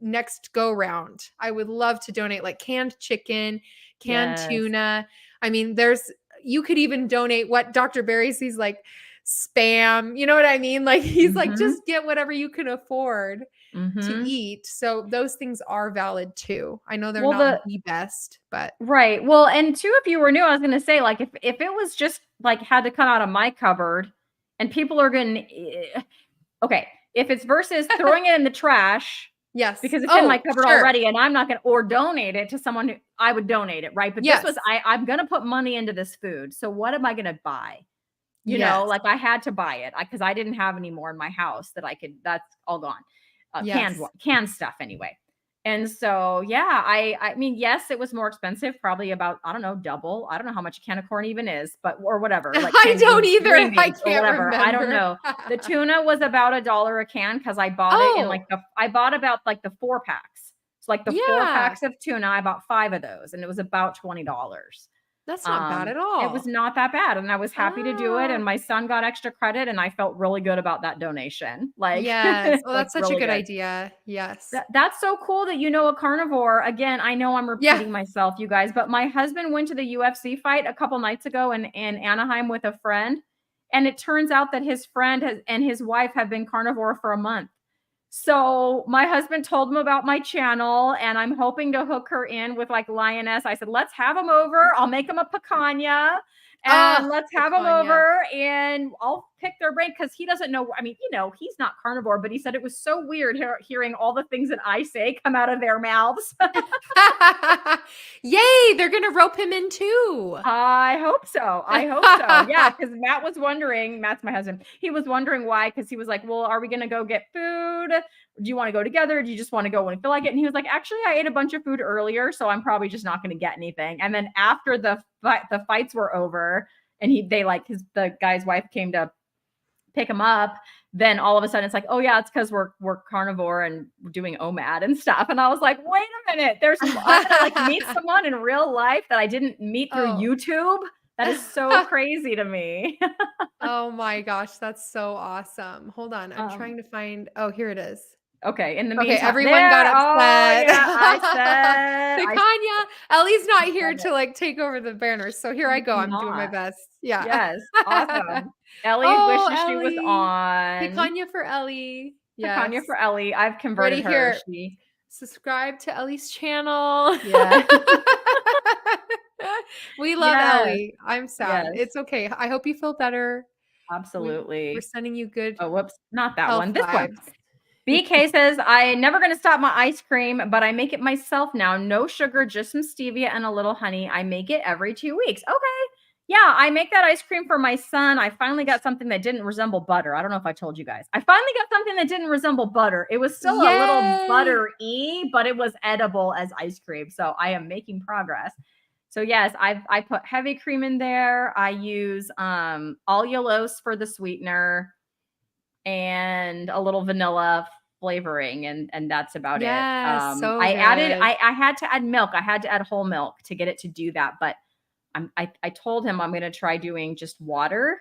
next go round, I would love to donate like canned chicken, canned Yes. tuna. I mean, you could even donate what Dr. Barry sees, like spam. You know what I mean? Like he's like, Mhm. just get whatever you can afford to Mhm. eat. So those things are valid too. I know they're Well, not the best, but right. Well, and too, if you were new, I was gonna say, like, if it was just like had to come out of my cupboard, and people are gonna, okay, if it's versus throwing it in the trash yes. because it's in my Oh, cupboard sure. already, and I'm not gonna, or donate it to someone who I would donate it, right? But this was Yes. I'm gonna put money into this food, so what am I gonna buy? You know, Yes. like I had to buy it because I didn't have any more in my house that I could. That's all gone. Yes. Canned stuff anyway. And so, yeah, I mean, yes, it was more expensive, probably about, I don't know, double. I don't know how much a can of corn even is, but or whatever, like I canned don't green either. I beans or can't whatever. I don't remember. know. The tuna was about $1 a can because I bought it in like Oh, I bought about like the 4 packs. So like the 4 yeah. packs of tuna, I bought 5 of those, and it was about $20. That's not bad at It was all. not that bad, and I was happy to do it, Ah, and my son got extra credit, and I felt really good about that donation. Like, yes. Oh, like that's such a really good good. idea. Yes. That's so cool that you know a carnivore. Again, I know I'm Yeah. repeating myself, you guys, but my husband went to the UFC fight a couple nights ago in Anaheim with a friend, and it turns out that his friend and his wife have been carnivore for a month. So my husband told him about my channel, and I'm hoping to hook her in with like Lioness. I said, let's have him over. I'll make him a picanha Oh, and let's have him picanha. over and I'll pick their brain because he doesn't know. I mean, he's not carnivore, but he said it was so weird hearing all the things that I say come out of their mouths. Yay, they're gonna rope him in too. I hope so. I hope so. Yeah, because Matt was wondering, Matt's my husband. He was wondering why, because he was like, well, are we going to go get food? Do you want to go together? Do you just want to go when you feel like it? And he was like, actually, I ate a bunch of food earlier, so I'm probably just not going to get anything. And then after the fights were over, and the guy's wife came to pick him up, then all of a sudden it's like, oh yeah, it's because we're carnivore and we're doing OMAD and stuff. And I was like, wait a minute, I'm gonna like meet someone in real life that I didn't meet through Oh. YouTube. That is so crazy to me. Oh my gosh, that's so awesome. Hold on, I'm trying to find. Oh, here it is. Okay. In the Okay, meantime, everyone got oh upset. yeah, I Picanha. Ellie's not here said to like take over the banners, so here I it. go. I'm doing my Not. best. Yeah. Yes. Awesome. Ellie Oh, wishes she was Ellie. on. Picanha for Ellie. Yes. Picanha for Ellie. I've converted Ready her. here. Subscribe to Ellie's channel. Yeah. We love Yes. Ellie. I'm sad. Yes. It's okay. I hope you feel better. We're Absolutely. sending you good Oh, whoops. Not that health one. This one. vibes. BK says, I never going to stop my ice cream, but I make it myself now. No sugar, just some stevia and a little honey. I make it every 2 weeks. Okay. Yeah, I make that ice cream for my son. I finally got something that didn't resemble butter. I don't know if I told you guys. I finally got something that didn't resemble butter. It was still a little Yay! buttery, but it was edible as ice cream. So I am making progress. So yes, I put heavy cream in there. I use allulose for the sweetener and a little vanilla flavoring, and that's about it. Yes, so I added good. I had to add milk. I had to add whole milk to get it to do that, but I told him I'm going to try doing just water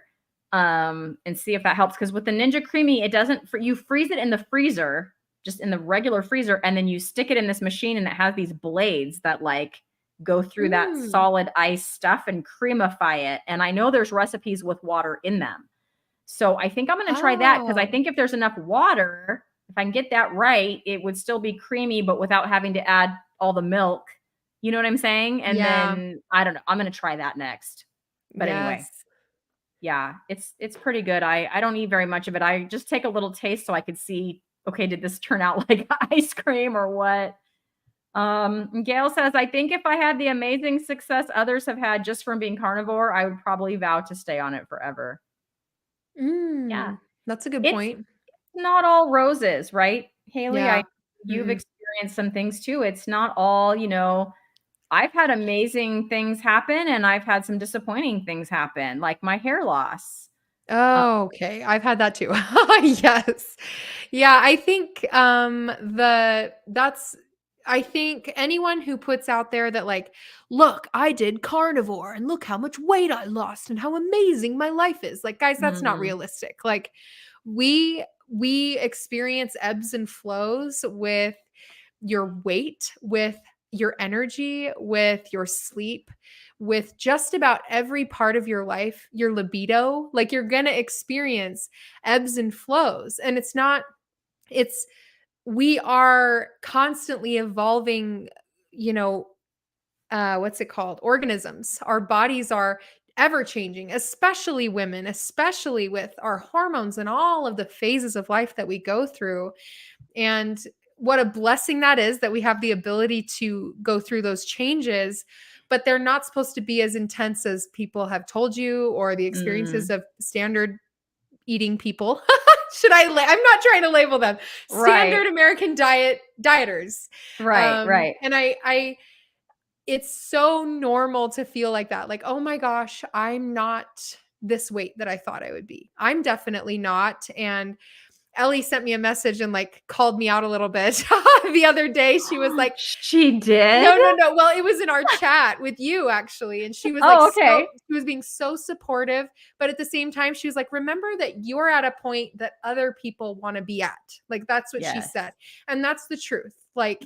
and see if that helps, because with the Ninja Creamy, it doesn't, you freeze it in the freezer, just in the regular freezer, and then you stick it in this machine and it has these blades that like go through that solid ice stuff and creamify it. And I know there's recipes with water in them. So I think I'm going to try that, because I think if there's enough water, if I can get that right, it would still be creamy, but without having to add all the milk. You know what I'm saying? And then I don't know. I'm going to try that next. But anyway, yeah, it's pretty good. I don't eat very much of it. I just take a little taste so I could see, okay, did this turn out like ice cream or what? Gail says, I think if I had the amazing success others have had just from being carnivore, I would probably vow to stay on it forever. Yeah. That's a good It's point. not all roses, right, Hayley? Yeah. You've experienced some things too. It's not all, I've had amazing things happen and I've had some disappointing things happen, like my hair loss. Oh, okay. I've had that too. Yes. Yeah, I think I think anyone who puts out there that like, look, I did carnivore and look how much weight I lost and how amazing my life is. Like, guys, that's not realistic. Like we experience ebbs and flows with your weight, with your energy, with your sleep, with just about every part of your life, your libido. Like you're going to experience ebbs and flows. And we are constantly evolving, what's it called? Organisms. Our bodies are ever changing, especially women, especially with our hormones and all of the phases of life that we go through. And what a blessing that is that we have the ability to go through those changes, but they're not supposed to be as intense as people have told you or the experiences of standard eating people. I'm not trying to label them standard American dieters. Right. And it's so normal to feel like that. Like, oh my gosh, I'm not this weight that I thought I would be. I'm definitely not. And Ellie sent me a message and like called me out a little bit the other day. She was like, she did? No. Well, it was in our chat with you actually. And she was like, okay. she was being so supportive. But at the same time, she was like, remember that you're at a point that other people want to be at. Like, that's what she said. And that's the truth. Like,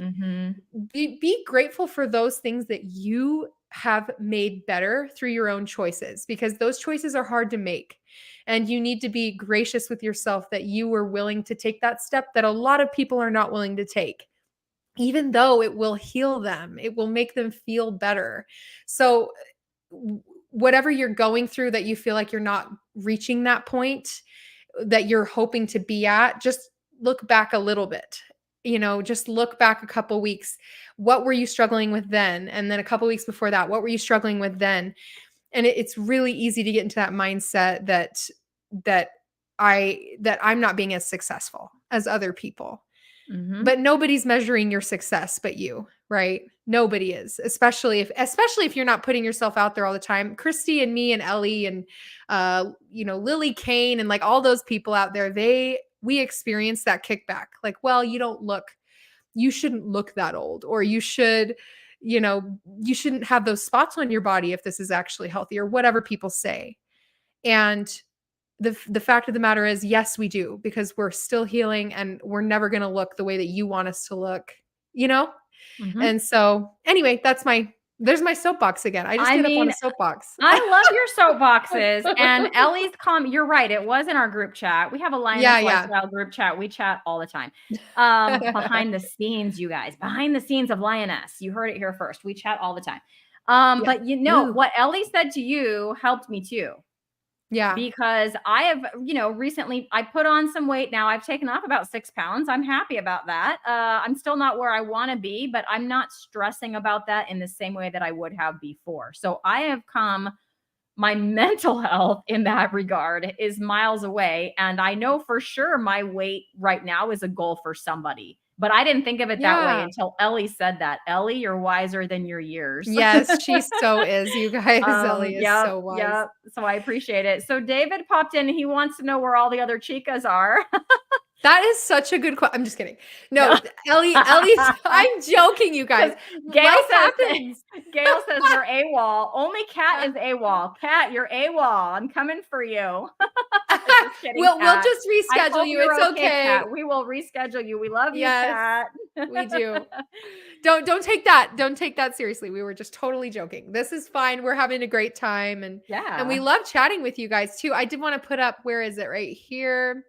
be grateful for those things that you have made better through your own choices, because those choices are hard to make. And you need to be gracious with yourself that you were willing to take that step that a lot of people are not willing to take, even though it will heal them. It will make them feel better. So whatever you're going through that you feel like you're not reaching that point that you're hoping to be at, just look back a little bit. Just look back a couple weeks. What were you struggling with then? And then a couple weeks before that, what were you struggling with then? And it's really easy to get into that mindset that I'm not being as successful as other people. But nobody's measuring your success but you, right? Nobody is, especially if you're not putting yourself out there all the time. Cristie and me and Ellie and Lily Kane and like all those people out there, we experience that kickback. Like, well, you shouldn't look that old, or you shouldn't have those spots on your body if this is actually healthy, or whatever people say. And the fact of the matter is, yes, we do, because we're still healing and we're never going to look the way that you want us to look, And so anyway, there's my soapbox again. I just get up on a soapbox. I love your soapboxes. And Ellie's comment, you're right. It was in our group chat. We have a Lioness Lifestyle group chat. We chat all the time. Behind the scenes, you guys, behind the scenes of Lioness. You heard it here first. We chat all the time. But what Ellie said to you helped me too. Yeah. Because I have, recently I put on some weight. Now I've taken off about 6 pounds. I'm happy about that. I'm still not where I want to be, but I'm not stressing about that in the same way that I would have before. So my mental health in that regard is miles away. And I know for sure my weight right now is a goal for somebody. But I didn't think of it that way until Ellie said that. Ellie, you're wiser than your years. Yes, she so is, you guys. Ellie is so wise. Yeah, so I appreciate it. So David popped in. He wants to know where all the other chicas are. That is such a good question. I'm just kidding. No, Ellie's, I'm joking, you guys. Gail says you're AWOL. Only Kat is AWOL. Kat, you're AWOL. I'm coming for you. Just kidding, we'll just reschedule you. It's okay. Kat. We will reschedule you. We love you, Kat. We do. Don't take that. Don't take that seriously. We were just totally joking. This is fine. We're having a great time. And we love chatting with you guys too. I did want to put up, where is it? Right here.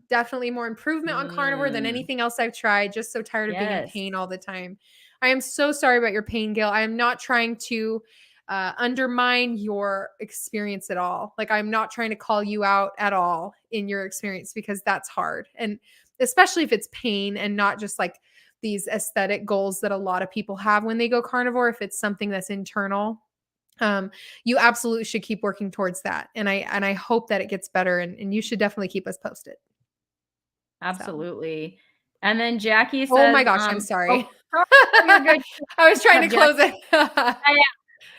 Definitely more improvement on carnivore than anything else I've tried. Just so tired of being in pain all the time. I am so sorry about your pain, Gail. I am not trying to undermine your experience at all. Like, I'm not trying to call you out at all in your experience, because that's hard. And especially if it's pain and not just like these aesthetic goals that a lot of people have when they go carnivore. If it's something that's internal, you absolutely should keep working towards that. And I hope that it gets better, and you should definitely keep us posted. Absolutely. So. And then Jackie says, oh my gosh, I'm sorry. You're good. I was trying to close it.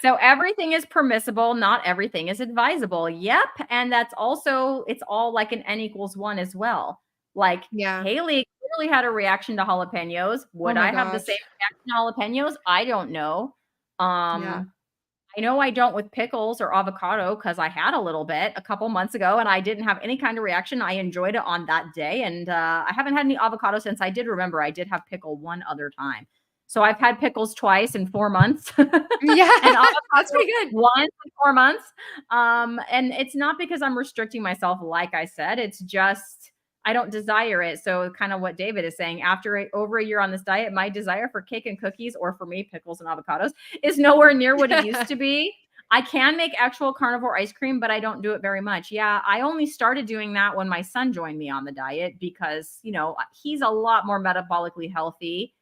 So everything is permissible. Not everything is advisable. Yep. And that's also, it's all like an N=1 as well. Like Hayley clearly had a reaction to jalapenos. Would I have the same reaction to jalapenos? I don't know. I know I don't with pickles or avocado, because I had a little bit a couple months ago and I didn't have any kind of reaction. I enjoyed it on that day. And I haven't had any avocado since. I did remember I did have pickle one other time. So I've had pickles twice in 4 months. And that's pretty good. Once in 4 months. And it's not because I'm restricting myself, like I said. It's just I don't desire it. So kind of what David is saying, after over a year on this diet, my desire for cake and cookies, or for me, pickles and avocados, is nowhere near what it used to be. I can make actual carnivore ice cream, but I don't do it very much. Yeah, I only started doing that when my son joined me on the diet, because, he's a lot more metabolically healthy.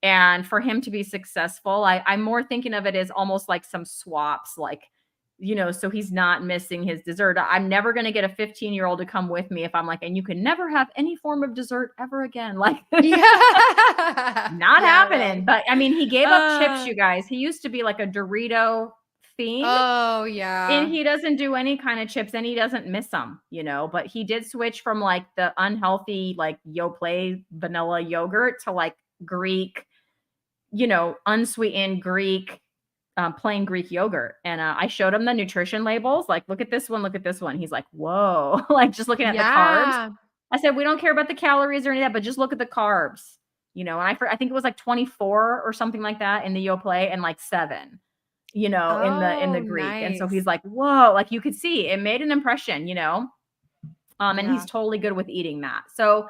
And for him to be successful, I'm more thinking of it as almost like some swaps, like, so he's not missing his dessert. I'm never going to get a 15-year-old to come with me if I'm like, and you can never have any form of dessert ever again. Like, not happening. But I mean, he gave up chips, you guys. He used to be like a Dorito theme. Oh, And yeah. he doesn't do any kind of chips and he doesn't miss them, but he did switch from like the unhealthy, like Yoplait vanilla yogurt to like Greek, unsweetened Greek, plain Greek yogurt. And I showed him the nutrition labels. Like, look at this one. Look at this one. He's like, whoa, like just looking at the carbs. Yeah. I said, we don't care about the calories or any of that, but just look at the carbs, and I think it was like 24 or something like that in the Yoplait and like 7, in the Oh, Greek. And so nice. he's like, whoa, like you could see it made an impression, and Yeah. he's totally good with eating that. So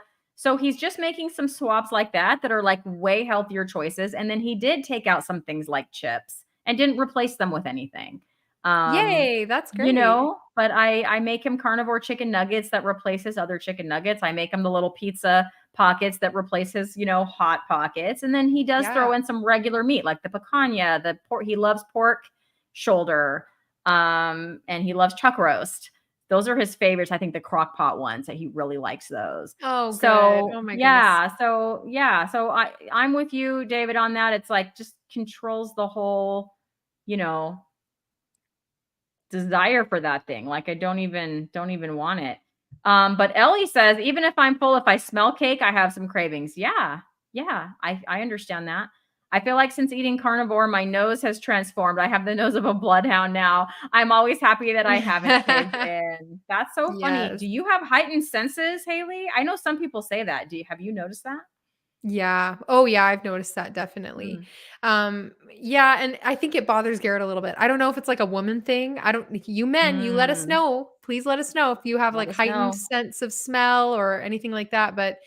he's just making some swaps like that are like way healthier choices. And then he did take out some things like chips and didn't replace them with anything. Yay, that's great. But I make him carnivore chicken nuggets that replace his other chicken nuggets. I make him the little pizza pockets that replace his, hot pockets. And then he does throw Yeah. in some regular meat like the picanha, the pork. He loves pork shoulder. And he loves chuck roast. Those are his favorites. I think the crock pot ones that he really likes those. Oh, good. So Oh my goodness. yeah. So I'm with you, David, on that. It's like just controls the whole, desire for that thing. Like I don't even want it. But Ellie says, even if I'm full, if I smell cake, I have some cravings. Yeah. I understand that. I feel like since eating carnivore, my nose has transformed. I have the nose of a bloodhound now. I'm always happy that I haven't caved in. That's so funny. Yes. Do you have heightened senses, Hayley? I know some people say that. Have you noticed that? Yeah. Oh, yeah, I've noticed that definitely. Yeah, and I think it bothers Garrett a little bit. I don't know if it's like a woman thing. You men, you let us Mm. know. Please let us know if you have Let like us heightened know. sense of smell or anything like that. But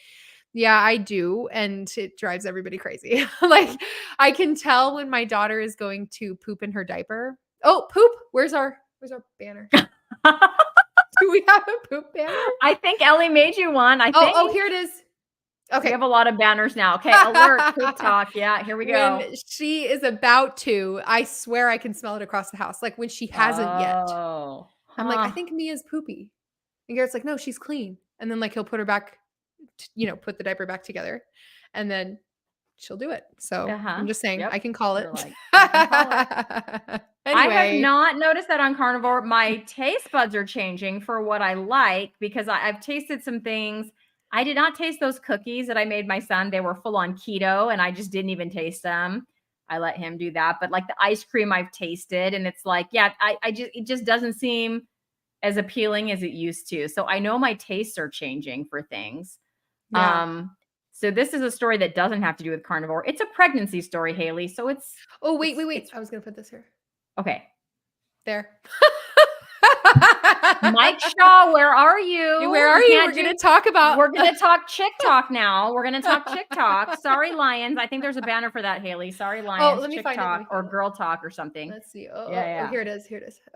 yeah, I do. And it drives everybody crazy. Like I can tell when my daughter is going to poop in her diaper. Oh, poop. Where's our banner? Do we have a poop banner? I think Ellie made you one. I think. Oh, here it is. We Okay. have a lot of banners now. Okay, alert, TikTok. Yeah, here we go. When she is about to, I swear I can smell it across the house. Like when she hasn't yet. Oh, I'm like, I think Mia's poopy. And Garrett's like, no, she's clean. And then like he'll put her back, put the diaper back together. And then she'll do it. So I'm just saying, Yep. I can call it. You're like, I can call it. I have Anyway. not noticed that on carnivore. My taste buds are changing for what I like because I've tasted some things. I did not taste those cookies that I made my son. They were full on keto and I just didn't even taste them. I let him do that. But like the ice cream I've tasted and it's like, yeah, it just doesn't seem as appealing as it used to. So I know my tastes are changing for things. Yeah. So this is a story that doesn't have to do with carnivore. It's a pregnancy story, Hayley. So it's. Oh, wait. I was going to put this here. Okay. There. Mike Shaw, where are you? Where are you? We're going to talk about. We're going to talk Chick Talk now. We're going to talk Chick Talk. Sorry, Lions. I think there's a banner for that, Haley. Sorry, Lions. Oh, let me Chick find Talk it. or Girl Talk or something. Let's see. Oh, yeah. Here it is.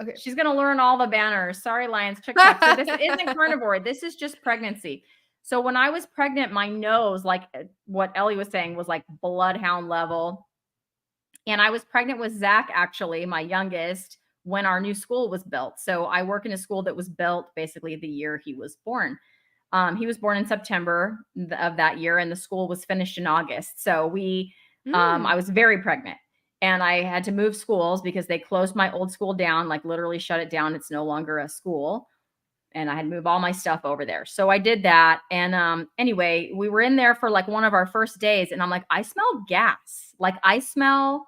Okay. She's going to learn all the banners. Sorry, Lions. Chick Talk. So this isn't carnivore. This is just pregnancy. So when I was pregnant, my nose, like what Ellie was saying, was like bloodhound level. And I was pregnant with Zach, actually, my youngest, when our new school was built. So I work in a school that was built basically the year he was born. He was born in September of that year, and the school was finished in August. So I was very pregnant, and I had to move schools because they closed my old school down, like literally shut it down. It's no longer a school. And I had to move all my stuff over there. So I did that. And anyway, we were in there for like one of our first days, and I'm like, I smell gas. Like I smell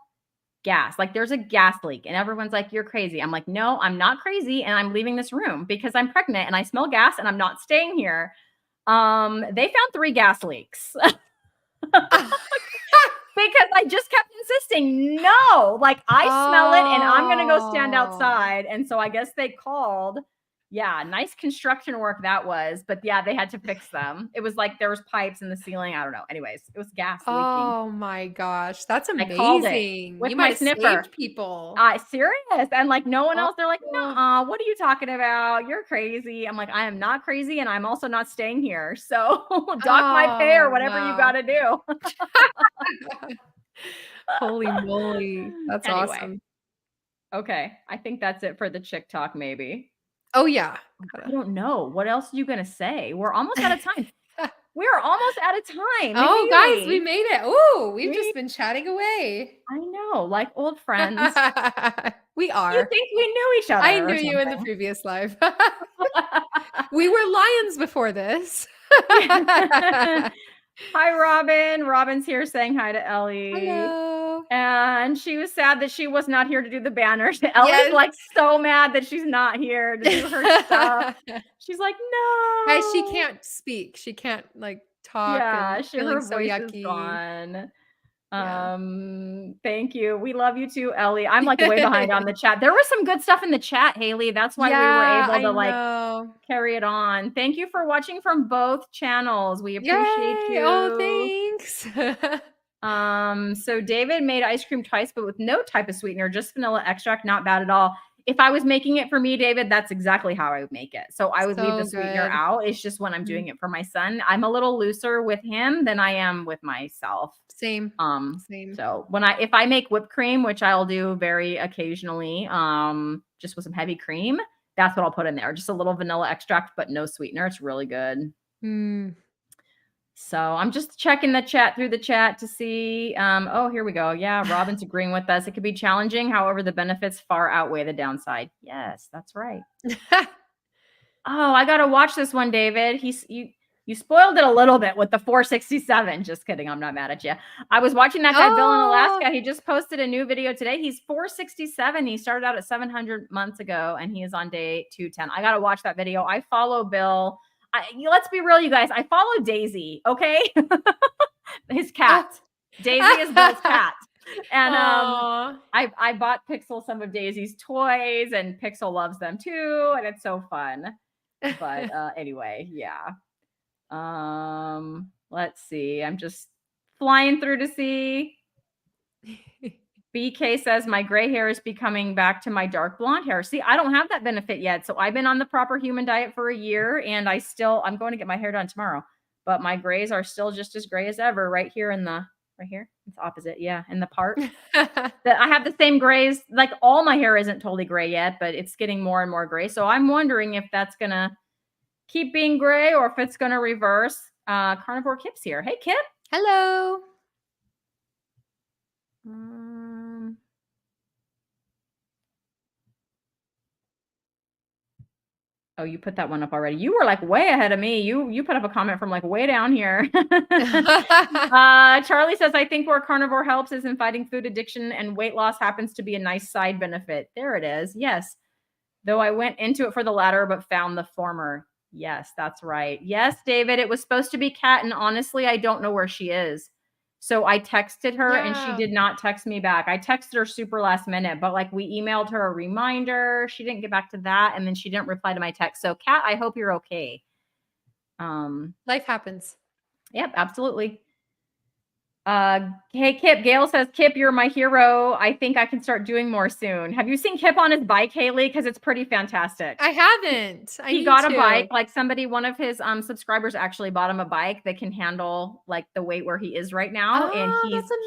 gas, like there's a gas leak, and everyone's like, you're crazy. I'm like, no, I'm not crazy, and I'm leaving this room because I'm pregnant and I smell gas and I'm not staying here. They found 3 gas leaks because I just kept insisting, no, like I smell it and I'm gonna go stand outside. And so I guess they called. Yeah, nice construction work that was. But yeah, they had to fix them. It was like there was pipes in the ceiling. I don't know. Anyways, it was gas leaking. Oh my gosh, that's amazing. I called it with you my might sniffer. have saved people. Serious. And like no one else, they're like, no, what are you talking about? You're crazy. I'm like, I am not crazy, and I'm also not staying here. So dock my pay or whatever you got to do. Holy moly. That's awesome. Okay. I think that's it for the Chick Talk, maybe. Oh, yeah. I don't know. What else are you going to say? We're almost out of time. We're almost out of time. Oh, guys, we made it. Ooh, we've just been chatting away. I know, like old friends. We You are. think we knew each other? I or knew you in the something. previous life. We were lions before this. Hi, Robin. Robin's here saying hi to Ellie. Hello. And she was sad that she was not here to do the banners. Ellie's Yes. like so mad that she's not here to do her stuff. She's like, no. Guys, she can't speak. She can't like talk and Her feeling so voice is yucky. gone. Yeah. Thank you. We love you too, Ellie. I'm like way behind on the chat. There was some good stuff in the chat, Hayley. That's why we were able to like carry it on. Thank you for watching from both channels. We appreciate you. Oh, thanks. So David made ice cream twice, but with no type of sweetener, just vanilla extract. Not bad at all. If I was making it for me, David, that's exactly how I would make it. So I would leave the sweetener out. It's just when I'm doing it for my son, I'm a little looser with him than I am with myself. Same. So if I make whipped cream, which I'll do very occasionally, just with some heavy cream, that's what I'll put in there. Just a little vanilla extract, but no sweetener. It's really good. So I'm just checking the chat through the chat to see. Oh, here we go. Yeah, Robin's agreeing with us. It could be challenging. However, the benefits far outweigh the downside. Yes, that's right. Oh, I got to watch this one, David. You spoiled it a little bit with the 467. Just kidding. I'm not mad at you. I was watching that guy, Bill in Alaska. He just posted a new video today. He's 467. He started out at 700 months ago, and he is on day 210. I got to watch that video. I follow Bill. Let's be real, you guys. I follow Daisy, okay? His cat. Daisy is Bill's cat. And I bought Pixel some of Daisy's toys, and Pixel loves them too, and it's so fun. But anyway, yeah. Let's see. I'm just flying through to see. BK says my gray hair is becoming back to my dark blonde hair. See, I don't have that benefit yet. So I've been on the proper human diet for a year, and I'm going to get my hair done tomorrow, but my grays are still just as gray as ever right here right here. It's opposite. Yeah. In the part that I have the same grays. Like all my hair isn't totally gray yet, but it's getting more and more gray. So I'm wondering if that's going to keep being gray or if it's going to reverse. Carnivore Kip's here. Hey, Kip. Hello. Oh, you put that one up already. You were like way ahead of me. You put up a comment from like way down here. Charlie says, I think where carnivore helps is in fighting food addiction, and weight loss happens to be a nice side benefit. There it is. Yes. Though I went into it for the latter, but found the former. Yes, that's right. Yes, David, it was supposed to be Kat, and honestly, I don't know where she is. So I texted her and she did not text me back. I texted her super last minute, but like we emailed her a reminder. She didn't get back to that. And then she didn't reply to my text. So Kat, I hope you're okay. Life happens. Yep, absolutely. Hey, Kip, Gail says, Kip, you're my hero. I think I can start doing more soon. Have you seen Kip on his bike, Hayley? Because it's pretty fantastic. I haven't. He got a bike. Like one of his subscribers actually bought him a bike that can handle like the weight where he is right now. And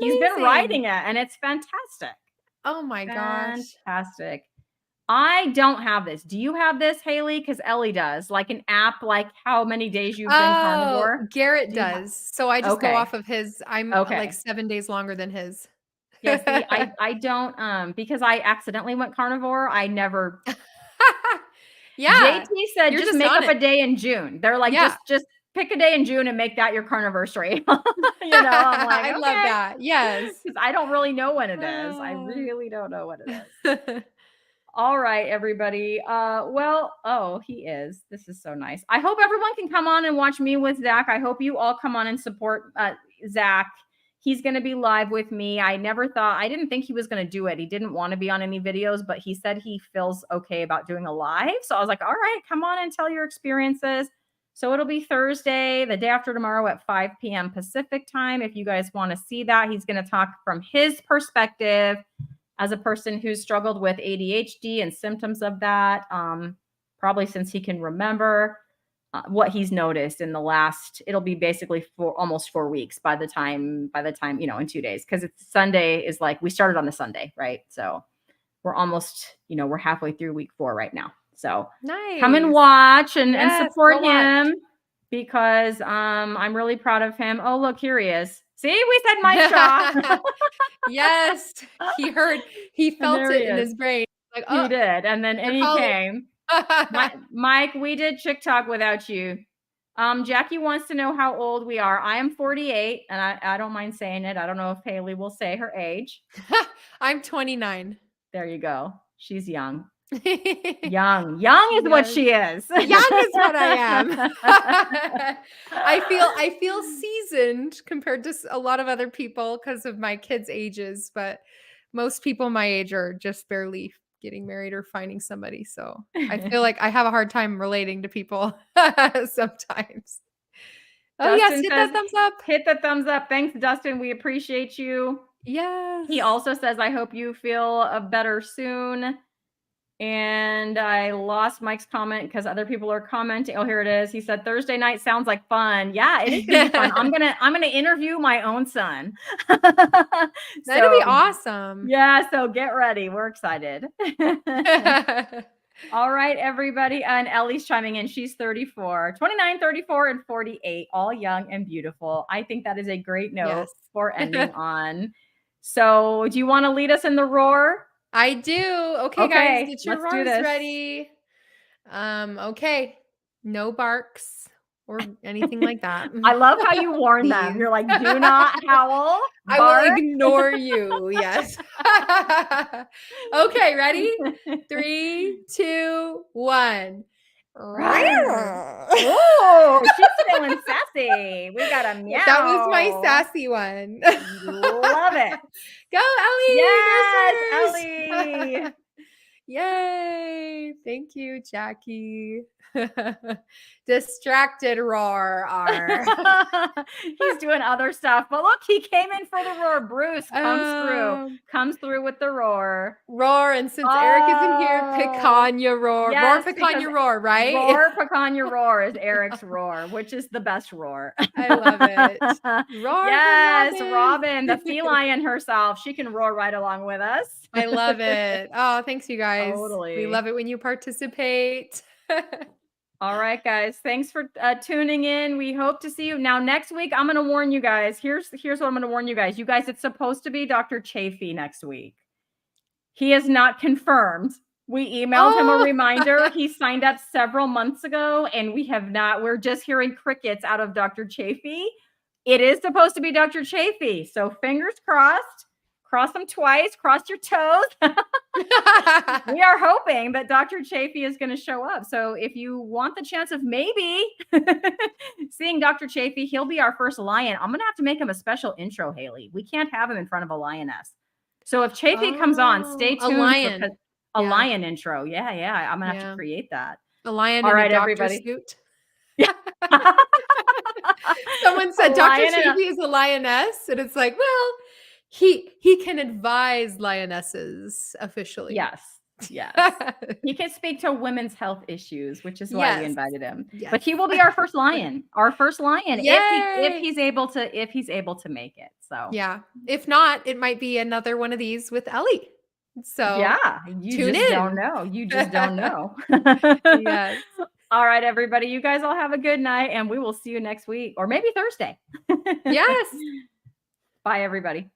he's been riding it, and it's fantastic. Oh my gosh. Fantastic. I don't have this. Do you have this, Hayley? Because Ellie does. Like an app, like how many days you've been carnivore? Garrett does. So I just go off of his. I'm like 7 days longer than his. Yes, I don't because I accidentally went carnivore. I never. JT said just make up a day in June. They're like just pick a day in June and make that your carniversary. I'm like, I love that. Yes, because I don't really know when it is. I really don't know when it is. All right, everybody. He is. This is so nice. I hope everyone can come on and watch me with Zach. I hope you all come on and support Zach. He's going to be live with me. I didn't think he was going to do it. He didn't want to be on any videos, but he said he feels okay about doing a live. So I was like, all right, come on and tell your experiences. So it'll be Thursday, the day after tomorrow at 5 p.m. Pacific time. If you guys want to see that, he's going to talk from his perspective as a person who's struggled with ADHD and symptoms of that, probably since he can remember what he's noticed in the last, it'll be basically almost 4 weeks by the time, in 2 days. Cause it's Sunday is like, we started on the Sunday, right? So we're almost, we're halfway through week 4 right now. So come and watch and support him because I'm really proud of him. Oh, look, here he is. See, we said Mike Shaw. Yes, he felt it in his brain. Like, You did. And then they're he calling. came. Mike, we did Chick Talk without you. Jackie wants to know how old we are. I am 48, and I don't mind saying it. I don't know if Hayley will say her age. I'm 29. There you go. She's young. Young Young is what she is. is what I am. I feel seasoned compared to a lot of other people because of my kids' ages, but most people my age are just barely getting married or finding somebody. So I feel like I have a hard time relating to people sometimes. Oh, yes, Dustin hit says, that thumbs up. Hit the thumbs up. Thanks, Dustin. We appreciate you. Yes. He also says, I hope you feel better soon. And I lost Mike's comment because other people are commenting. Oh, here it is. He said Thursday night sounds like fun. Yeah, it is gonna be fun. I'm gonna interview my own son. That'll be awesome. Yeah, so get ready. We're excited. All right, everybody. And Ellie's chiming in. She's 34, 29, 34, and 48, all young and beautiful. I think that is a great note for ending on. So do you want to lead us in the roar? I do. Okay, guys, get your roars ready. Okay. No barks or anything like that. I love how you warn them. You're like, do not howl. I will ignore you. Yes. Okay, ready? 3, 2, 1. Oh, she's feeling sassy. We got a meow. That was my sassy one. Love it. Go, Ellie. Yes, Ellie. Yay. Thank you, Jackie. Distracted roar. He's doing other stuff, but look, he came in for the roar. Bruce comes through with the roar. And since Eric isn't here, picanha roar. Yes, roar picanha roar, right? Roar picanha roar is Eric's roar, which is the best roar. I love it. Roar. Yes, Robin, the feline herself. She can roar right along with us. I love it. Oh, thanks, you guys. Totally. We love it when you participate. All right, guys. Thanks for tuning in. We hope to see you. Now, next week, I'm going to warn you guys. Here's what I'm going to warn you guys. You guys, it's supposed to be Dr. Chafee next week. He is not confirmed. We emailed him a reminder. He signed up several months ago, and we have not. We're just hearing crickets out of Dr. Chafee. It is supposed to be Dr. Chafee. So fingers crossed. Cross them twice. Cross your toes. We are hoping that Dr. Chafee is going to show up. So if you want the chance of maybe seeing Dr. Chafee, he'll be our first lion. I'm going to have to make him a special intro, Hayley. We can't have him in front of a lioness. So if Chafee comes on, stay tuned. A lion intro. Yeah. I'm going to have to create that. A lion in a doctor everybody. Suit. Yeah. Someone said Dr. Chafee is a lioness. And it's like, well, he can advise lionesses officially. Yes. He can speak to women's health issues, which is why we invited him. Yes. But he will be our first lion. If he's able to make it. So yeah. If not, it might be another one of these with Ellie. So you just don't know. You just don't know. Yes. All right, everybody. You guys all have a good night, and we will see you next week or maybe Thursday. Yes. Bye, everybody.